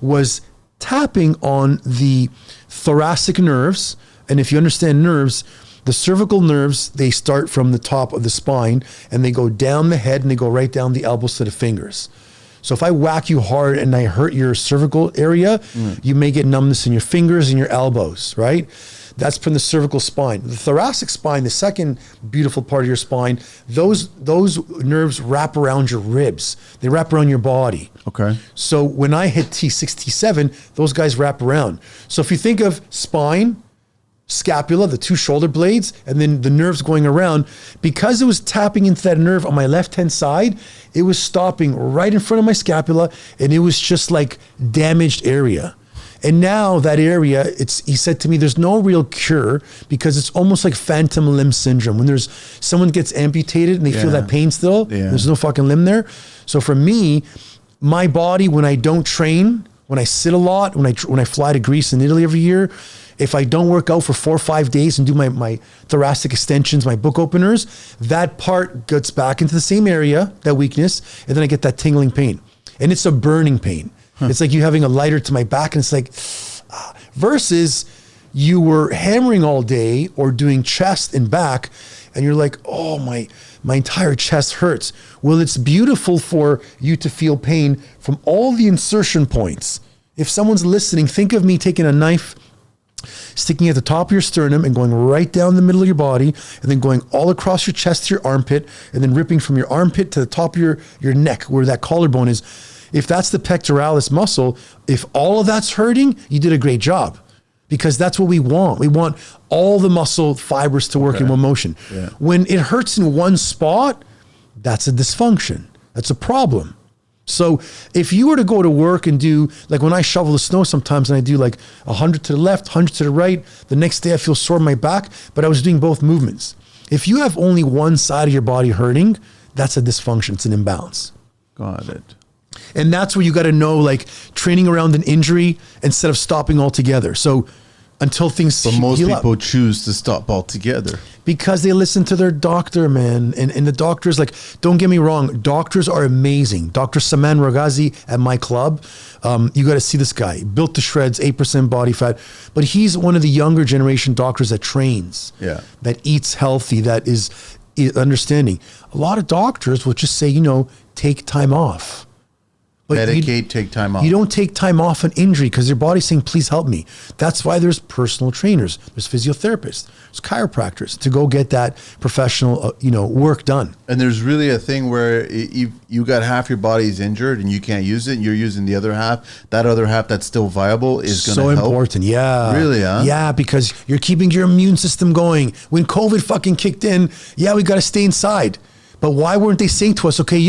was tapping on the thoracic nerves. And if you understand nerves, the cervical nerves, they start from the top of the spine and they go down the head and they go right down the elbows to the fingers. So if I whack you hard and I hurt your cervical area, you may get numbness in your fingers and your elbows, right? That's from the cervical spine. The thoracic spine, the second beautiful part of your spine, those nerves wrap around your ribs. They wrap around your body. Okay. So when I hit T6, T7, those guys wrap around. So if you think of spine, scapula, the two shoulder blades, and then the nerves going around. Because it was tapping into that nerve on my left-hand side, it was stopping right in front of my scapula, and it was just like damaged area. And now that area, he said to me, there's no real cure because it's almost like phantom limb syndrome. When someone gets amputated and they feel that pain still, there's no fucking limb there. So for me, my body, when I don't train, when I sit a lot, when I fly to Greece and Italy every year, if I don't work out for 4 or 5 days and do my thoracic extensions, my book openers, that part gets back into the same area, that weakness, and then I get that tingling pain. And it's a burning pain. It's like you having a lighter to my back, and it's like, versus you were hammering all day or doing chest and back, and you're like, oh, my entire chest hurts. Well, it's beautiful for you to feel pain from all the insertion points. If someone's listening, think of me taking a knife, sticking at the top of your sternum and going right down the middle of your body, and then going all across your chest to your armpit, and then ripping from your armpit to the top of your neck where that collarbone is. If that's the pectoralis muscle, if all of that's hurting, you did a great job, because that's what we want. We want all the muscle fibers to work in one motion. Yeah. When it hurts in one spot, that's a dysfunction. That's a problem. So if you were to go to work and do, like when I shovel the snow sometimes and I do like 100 to the left, 100 to the right, the next day I feel sore in my back, but I was doing both movements. If you have only one side of your body hurting, that's a dysfunction. It's an imbalance. Got it. And that's where you got to know, like, training around an injury instead of stopping altogether. So until things But most people choose to stop altogether. Because they listen to their doctor, man. And the doctors, like, don't get me wrong, doctors are amazing. Dr. Saman Raghazi at my club, you got to see this guy. Built to shreds, 8% body fat. But he's one of the younger generation doctors that trains, that eats healthy, that is understanding. A lot of doctors will just say, take time off. But medicate, take time off. You don't take time off an injury because your body's saying, please help me. That's why there's personal trainers, there's physiotherapists, there's chiropractors to go get that professional, work done. And there's really a thing where you got half your body's injured and you can't use it, and you're using the other half. That other half that's still viable is going to help. So important, yeah. Really, huh? Yeah, because you're keeping your immune system going. When COVID fucking kicked in, we got to stay inside. But why weren't they saying to us, okay,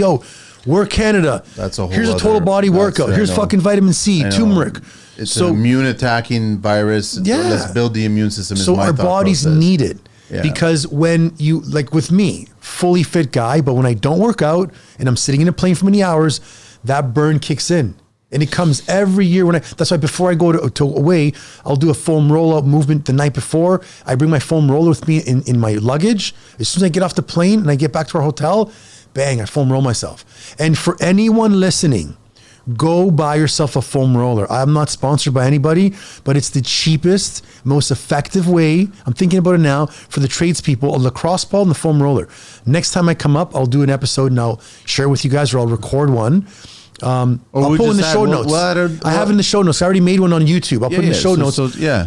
we're Canada. That's a whole Here's a total body workout. Here's fucking vitamin C, turmeric. It's an immune attacking virus. Let's build the immune system. So our bodies need it. Because when you, like with me, fully fit guy, but when I don't work out and I'm sitting in a plane for many hours, that burn kicks in. And it comes every year that's why before I go to away, I'll do a foam rollout movement the night before. I bring my foam roller with me in my luggage. As soon as I get off the plane and I get back to our hotel, bang, I foam roll myself. And for anyone listening, go buy yourself a foam roller. I'm not sponsored by anybody, but it's the cheapest, most effective way. I'm thinking about it now for the tradespeople, a lacrosse ball and the foam roller. Next time I come up, I'll do an episode and I'll share with you guys, or I'll record one. I'll put in the show notes. I have in the show notes. I already made one on YouTube. I'll put in the show notes.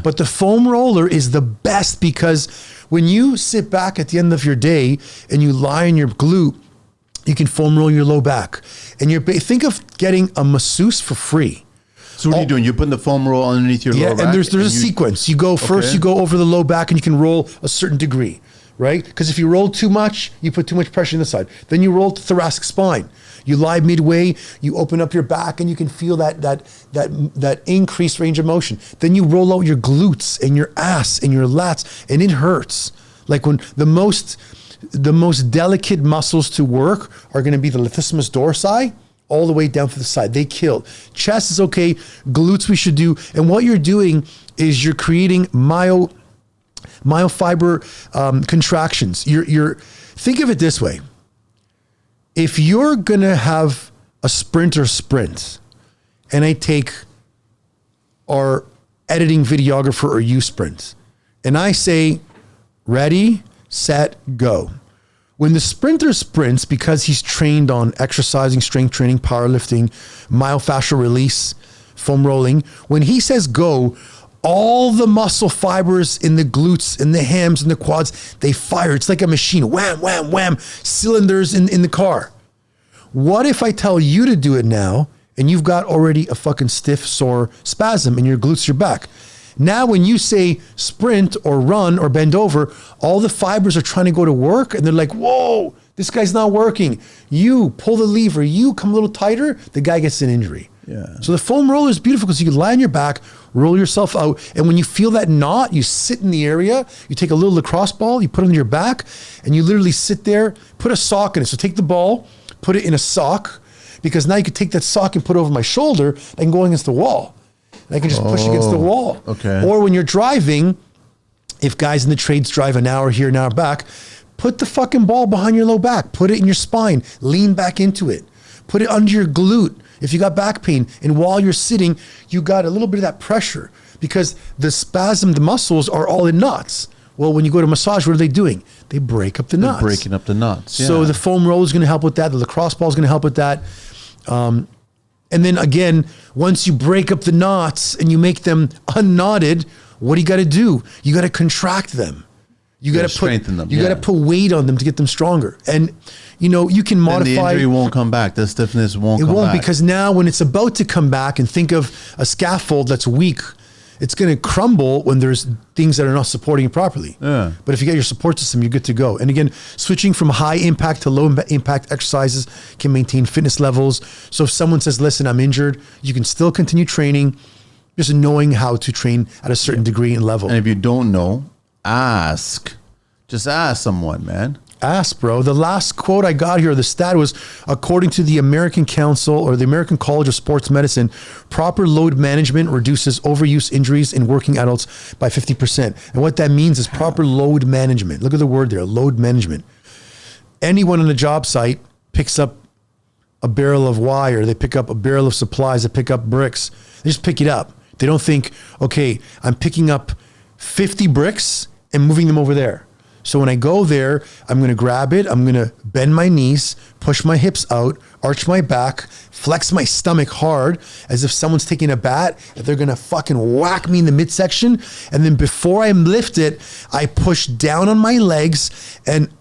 But the foam roller is the best because when you sit back at the end of your day and you lie on your glute, you can foam roll your low back. And think of getting a masseuse for free. So what are you doing? You're putting the foam roll underneath your low back? Yeah, and there's a sequence. You go first, you go over the low back and you can roll a certain degree, right? Because if you roll too much, you put too much pressure on the side. Then you roll to thoracic spine. You lie midway, you open up your back and you can feel that increased range of motion. Then you roll out your glutes and your ass and your lats, and it hurts. Like when the most delicate muscles to work are going to be the latissimus dorsi all the way down to the side. They kill. Chest is okay. Glutes we should do. And what you're doing is you're creating myofiber contractions. You're think of it this way. If you're going to have a sprinter sprint, and I take our editing videographer or you sprint, and I say, ready, set, go. When the sprinter sprints, because he's trained on exercising, strength training, powerlifting, myofascial release, foam rolling, when he says go, all the muscle fibers in the glutes, in the hams, in the quads, they fire. It's like a machine. Wham, wham, wham. Cylinders in the car. What if I tell you to do it now and you've got already a fucking stiff, sore spasm in your glutes, your back? Now, when you say sprint or run or bend over, all the fibers are trying to go to work and they're like, whoa, this guy's not working. You pull the lever, you come a little tighter, the guy gets an injury. Yeah. So the foam roller is beautiful because you can lie on your back, roll yourself out. And when you feel that knot, you sit in the area, you take a little lacrosse ball, you put it on your back, and you literally sit there, put a sock in it. So take the ball, put it in a sock, because now you can take that sock and put it over my shoulder, I can go against the wall. And I can just push against the wall. Okay. Or when you're driving, if guys in the trades drive an hour here, an hour back, put the fucking ball behind your low back, put it in your spine, lean back into it, put it under your glute. If you got back pain, and while you're sitting, you got a little bit of that pressure because the spasm, the muscles are all in knots. Well, when you go to massage, what are they doing? They break up the knots. Breaking up the knots. Yeah. So the foam roller is going to help with that. The lacrosse ball is going to help with that. And then again, once you break up the knots and you make them unknotted, what do you got to do? You got to contract them. You got to strengthen them. You got to put weight on them to get them stronger. And you know, you can modify. And the injury won't come back. The stiffness won't come back. It won't, because now when it's about to come back, and think of a scaffold that's weak, it's going to crumble when there's things that are not supporting it properly. Yeah. But if you get your support system, you're good to go. And again, switching from high impact to low impact exercises can maintain fitness levels. So if someone says, listen, I'm injured, you can still continue training, just knowing how to train at a certain degree and level. And if you don't know, ask. Just ask someone, man. Ask, bro. The last quote I got here, the stat was, according to the American Council or the American College of Sports Medicine, proper load management reduces overuse injuries in working adults by 50%. And what that means is proper load management. Look at the word there, load management. Anyone on a job site picks up a barrel of wire, they pick up a barrel of supplies, they pick up bricks. They just pick it up. They don't think, okay, I'm picking up 50 bricks and moving them over there. So when I go there, I'm going to grab it. I'm going to bend my knees, push my hips out, arch my back, flex my stomach hard as if someone's taking a bat and they're going to fucking whack me in the midsection. And then before I lift it, I push down on my legs and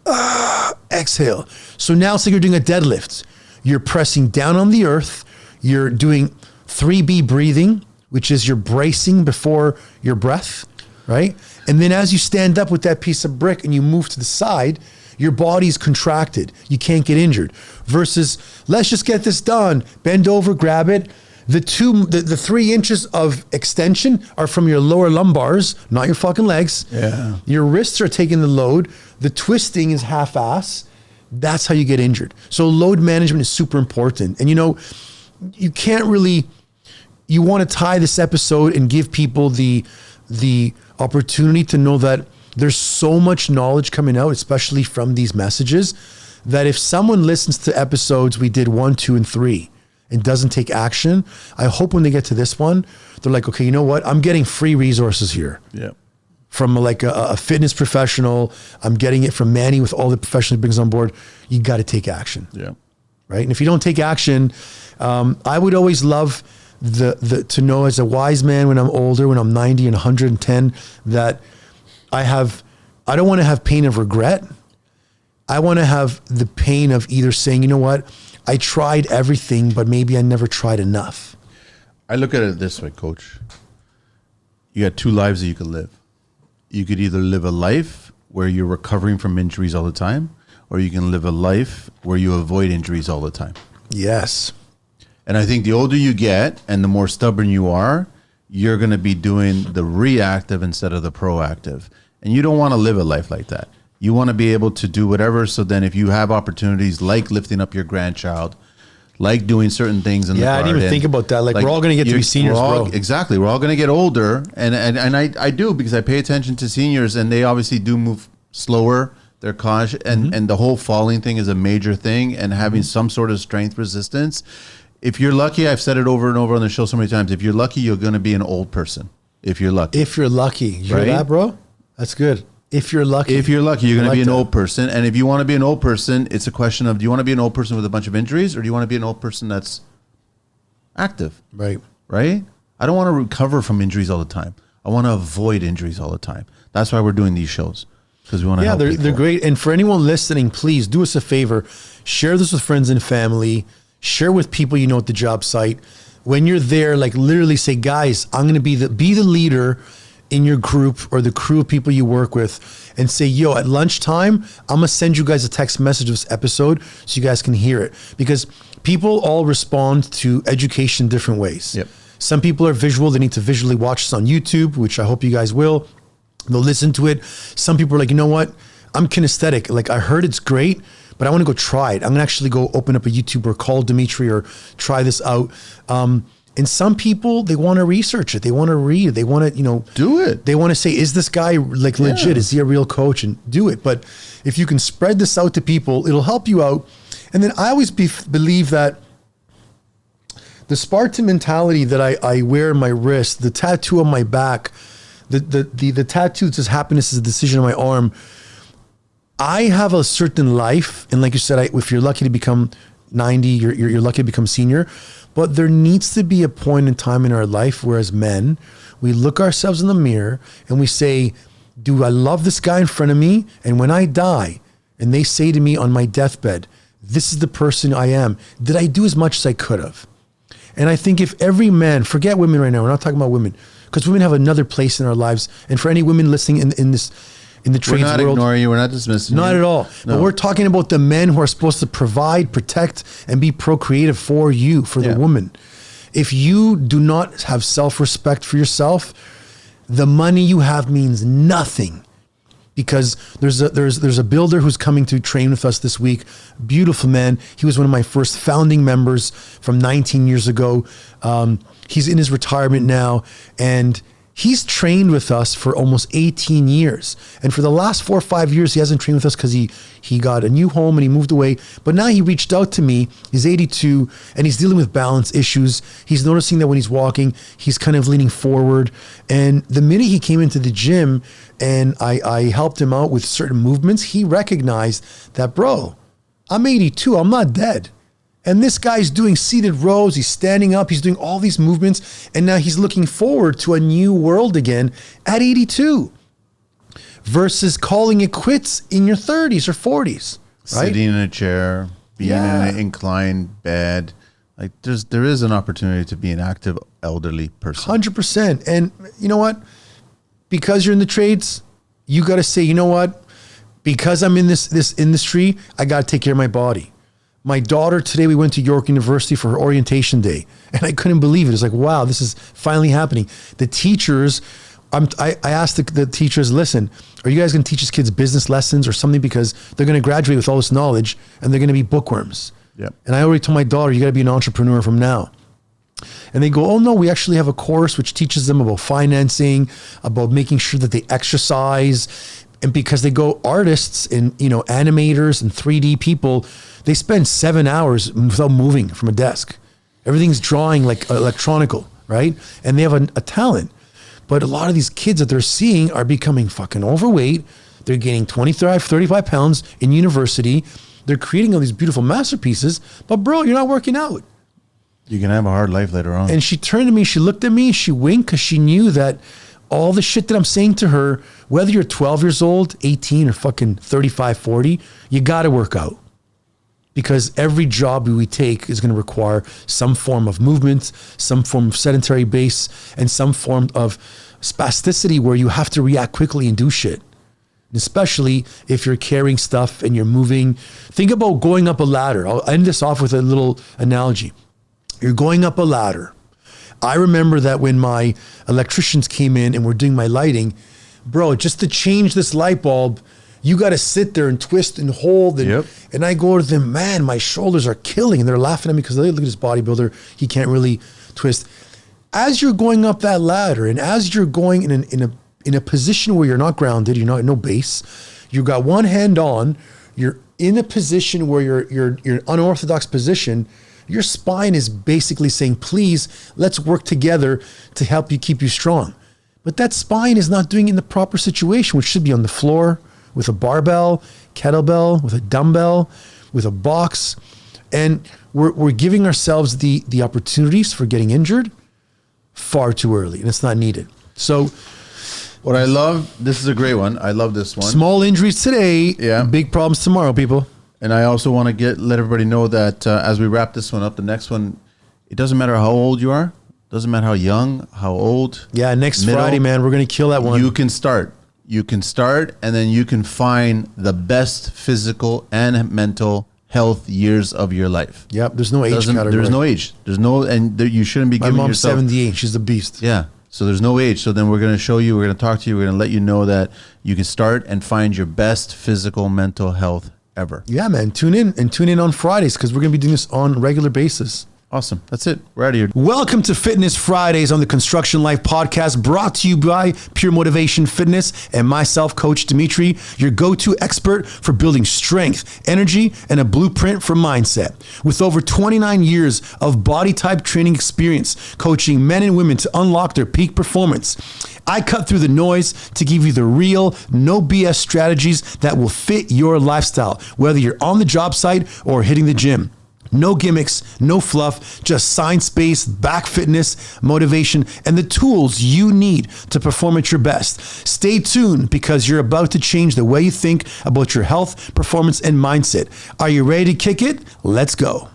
exhale. So now it's like you're doing a deadlift. You're pressing down on the earth. You're doing 3B breathing, which is you're bracing before your breath, right? And then as you stand up with that piece of brick and you move to the side, your body's contracted. You can't get injured. Versus, let's just get this done. Bend over, grab it. The 3 inches of extension are from your lower lumbars, not your fucking legs. Yeah. Your wrists are taking the load. The twisting is half-ass. That's how you get injured. So load management is super important. And you know, you can't really, you want to tie this episode and give people the opportunity to know that there's so much knowledge coming out, especially from these messages, that if someone listens to episodes we did 1, 2, and 3 and doesn't take action, I hope when they get to this one, they're like, okay, you know what? I'm getting free resources here. Yeah. From like a fitness professional. I'm getting it from Manny with all the professionals he brings on board. You got to take action. Yeah. Right. And if you don't take action, I would always love to know as a wise man when I'm older, when I'm 90 and 110, that I don't want to have pain of regret. I want to have the pain of either saying, you know what, I tried everything, but maybe I never tried enough. I look at it this way, Coach. You got 2 lives that you could live. You could either live a life where you're recovering from injuries all the time, or you can live a life where you avoid injuries all the time. Yes. And I think the older you get and the more stubborn you are, you're going to be doing the reactive instead of the proactive. And you don't want to live a life like that. You want to be able to do whatever. So then if you have opportunities like lifting up your grandchild, like doing certain things in the garden. Yeah, I didn't even think about that. Like we're all going to get to be seniors, bro. Exactly. We're all going to get older. And I do, because I pay attention to seniors, and they obviously do move slower. They're cautious. And the whole falling thing is a major thing, and having some sort of strength resistance. If you're lucky, I've said it over and over on the show so many times, if you're lucky, you're going to be an old person. If you're lucky. If you're lucky. You right? hear that, bro? That's good. If you're lucky. If you're lucky, you're going to be an old person. And if you want to be an old person, it's a question of, do you want to be an old person with a bunch of injuries, or do you want to be an old person that's active? Right. Right? I don't want to recover from injuries all the time. I want to avoid injuries all the time. That's why we're doing these shows, because we want to help people. They're great. And for anyone listening, please do us a favor. Share this with friends and family. Share with people you know at the job site. When you're there, like literally say, guys, I'm going to be the leader. in your group or the crew of people you work with and say, yo, at lunchtime, I'm gonna send you guys a text message of this episode so you guys can hear it. Because people all respond to education different ways. Yep. Some people are visual, they need to visually watch this on YouTube, which I hope you guys will. They'll listen to it. Some people are like, you know what? I'm kinesthetic. Like, I heard it's great, but I want to go try it. I'm gonna actually go open up a YouTube or call Dimitri or try this out. And some people, they want to research it. They want to read it. They want to, do it. They want to say, is this guy like legit? Yeah. Is he a real coach? And do it. But if you can spread this out to people, it'll help you out. And then I always believe that the Spartan mentality that I wear in my wrist, the tattoo on my back, the tattoo that says happiness is a decision on my arm. I have a certain life. And like you said, if you're lucky to become 90, you're lucky to become senior. But there needs to be a point in time in our life where as men, we look ourselves in the mirror and we say, do I love this guy in front of me? And when I die and they say to me on my deathbed, this is the person I am, did I do as much as I could have? And I think if every man, forget women right now, we're not talking about women, because women have another place in our lives. And for any women listening in the trades world. We're not ignoring you. We're not dismissing you. Not at all. No. But we're talking about the men who are supposed to provide, protect, and be procreative for you, for the woman. If you do not have self-respect for yourself, the money you have means nothing. Because there's a builder who's coming to train with us this week. Beautiful man. He was one of my first founding members from 19 years ago. He's in his retirement now, and he's trained with us for almost 18 years. And for the last 4 or 5 years, he hasn't trained with us because he got a new home and he moved away. But now he reached out to me. He's 82 and he's dealing with balance issues. He's noticing that when he's walking, he's kind of leaning forward. And the minute he came into the gym and I helped him out with certain movements, he recognized that, bro, I'm 82. I'm not dead. And this guy's doing seated rows, he's standing up, he's doing all these movements, and now he's looking forward to a new world again at 82 versus calling it quits in your 30s or 40s. Right? Sitting in a chair, being in an inclined bed. Like there is an opportunity to be an active elderly person. 100%. And you know what? Because you're in the trades, you got to say, you know what? Because I'm in this industry, I got to take care of my body. My daughter, today we went to York University for her orientation day, and I couldn't believe it. It's like, wow, this is finally happening. The teachers, I asked the teachers, listen, are you guys going to teach these kids business lessons or something? Because they're going to graduate with all this knowledge and they're going to be bookworms. Yep. And I already told my daughter, you got to be an entrepreneur from now. And they go, oh no, we actually have a course which teaches them about financing, about making sure that they exercise. And because they go artists and, animators and 3D people, they spend 7 hours without moving from a desk. Everything's drawing like electronical, right? And they have a talent. But a lot of these kids that they're seeing are becoming fucking overweight. They're gaining 25, 35 pounds in university. They're creating all these beautiful masterpieces. But bro, you're not working out. You can have a hard life later on. And she turned to me, she looked at me, she winked because she knew that all the shit that I'm saying to her, whether you're 12 years old, 18 or fucking 35, 40, you got to work out. Because every job we take is going to require some form of movement, some form of sedentary base, and some form of spasticity where you have to react quickly and do shit. And especially if you're carrying stuff and you're moving. Think about going up a ladder. I'll end this off with a little analogy. You're going up a ladder. I remember that when my electricians came in and were doing my lighting, bro, just to change this light bulb, you got to sit there and twist and hold. And I go to them, man, my shoulders are killing. And they're laughing at me because they look at this bodybuilder. He can't really twist. As you're going up that ladder and as you're going in a position where you're not grounded, you're not no base, you got one hand on, you're in a position where you're unorthodox position. Your spine is basically saying, please, let's work together to help you keep you strong. But that spine is not doing it in the proper situation, which should be on the floor, with a barbell, kettlebell, with a dumbbell, with a box. And we're giving ourselves the opportunities for getting injured far too early, and it's not needed. So what I love, this is a great one. I love this one. Small injuries today, big problems tomorrow, people. And I also want to let everybody know that as we wrap this one up, the next one, it doesn't matter how old you are, Doesn't matter how young, how old. Yeah, next middle, Friday, man, we're going to kill that one. You can start. You can start, and then you can find the best physical and mental health years of your life. Yep, there's no age category. There's no age. There's no, and you shouldn't be giving yourself. My mom's 78. She's a beast. Yeah. So there's no age. So then we're going to show you, we're going to talk to you, we're going to let you know that you can start and find your best physical, mental health ever. Yeah, man. Tune in on Fridays because we're going to be doing this on a regular basis. Awesome. That's it. We're out of here. Welcome to Fitness Fridays on the Construction Life podcast, brought to you by Pure Motivation Fitness and myself, Coach Dimitri, your go-to expert for building strength, energy, and a blueprint for mindset. With over 29 years of body type training experience, coaching men and women to unlock their peak performance, I cut through the noise to give you the real, no BS strategies that will fit your lifestyle, whether you're on the job site or hitting the gym. No gimmicks, no fluff, just science-based back fitness, motivation, and the tools you need to perform at your best. Stay tuned because you're about to change the way you think about your health, performance, and mindset. Are you ready to kick it? Let's go.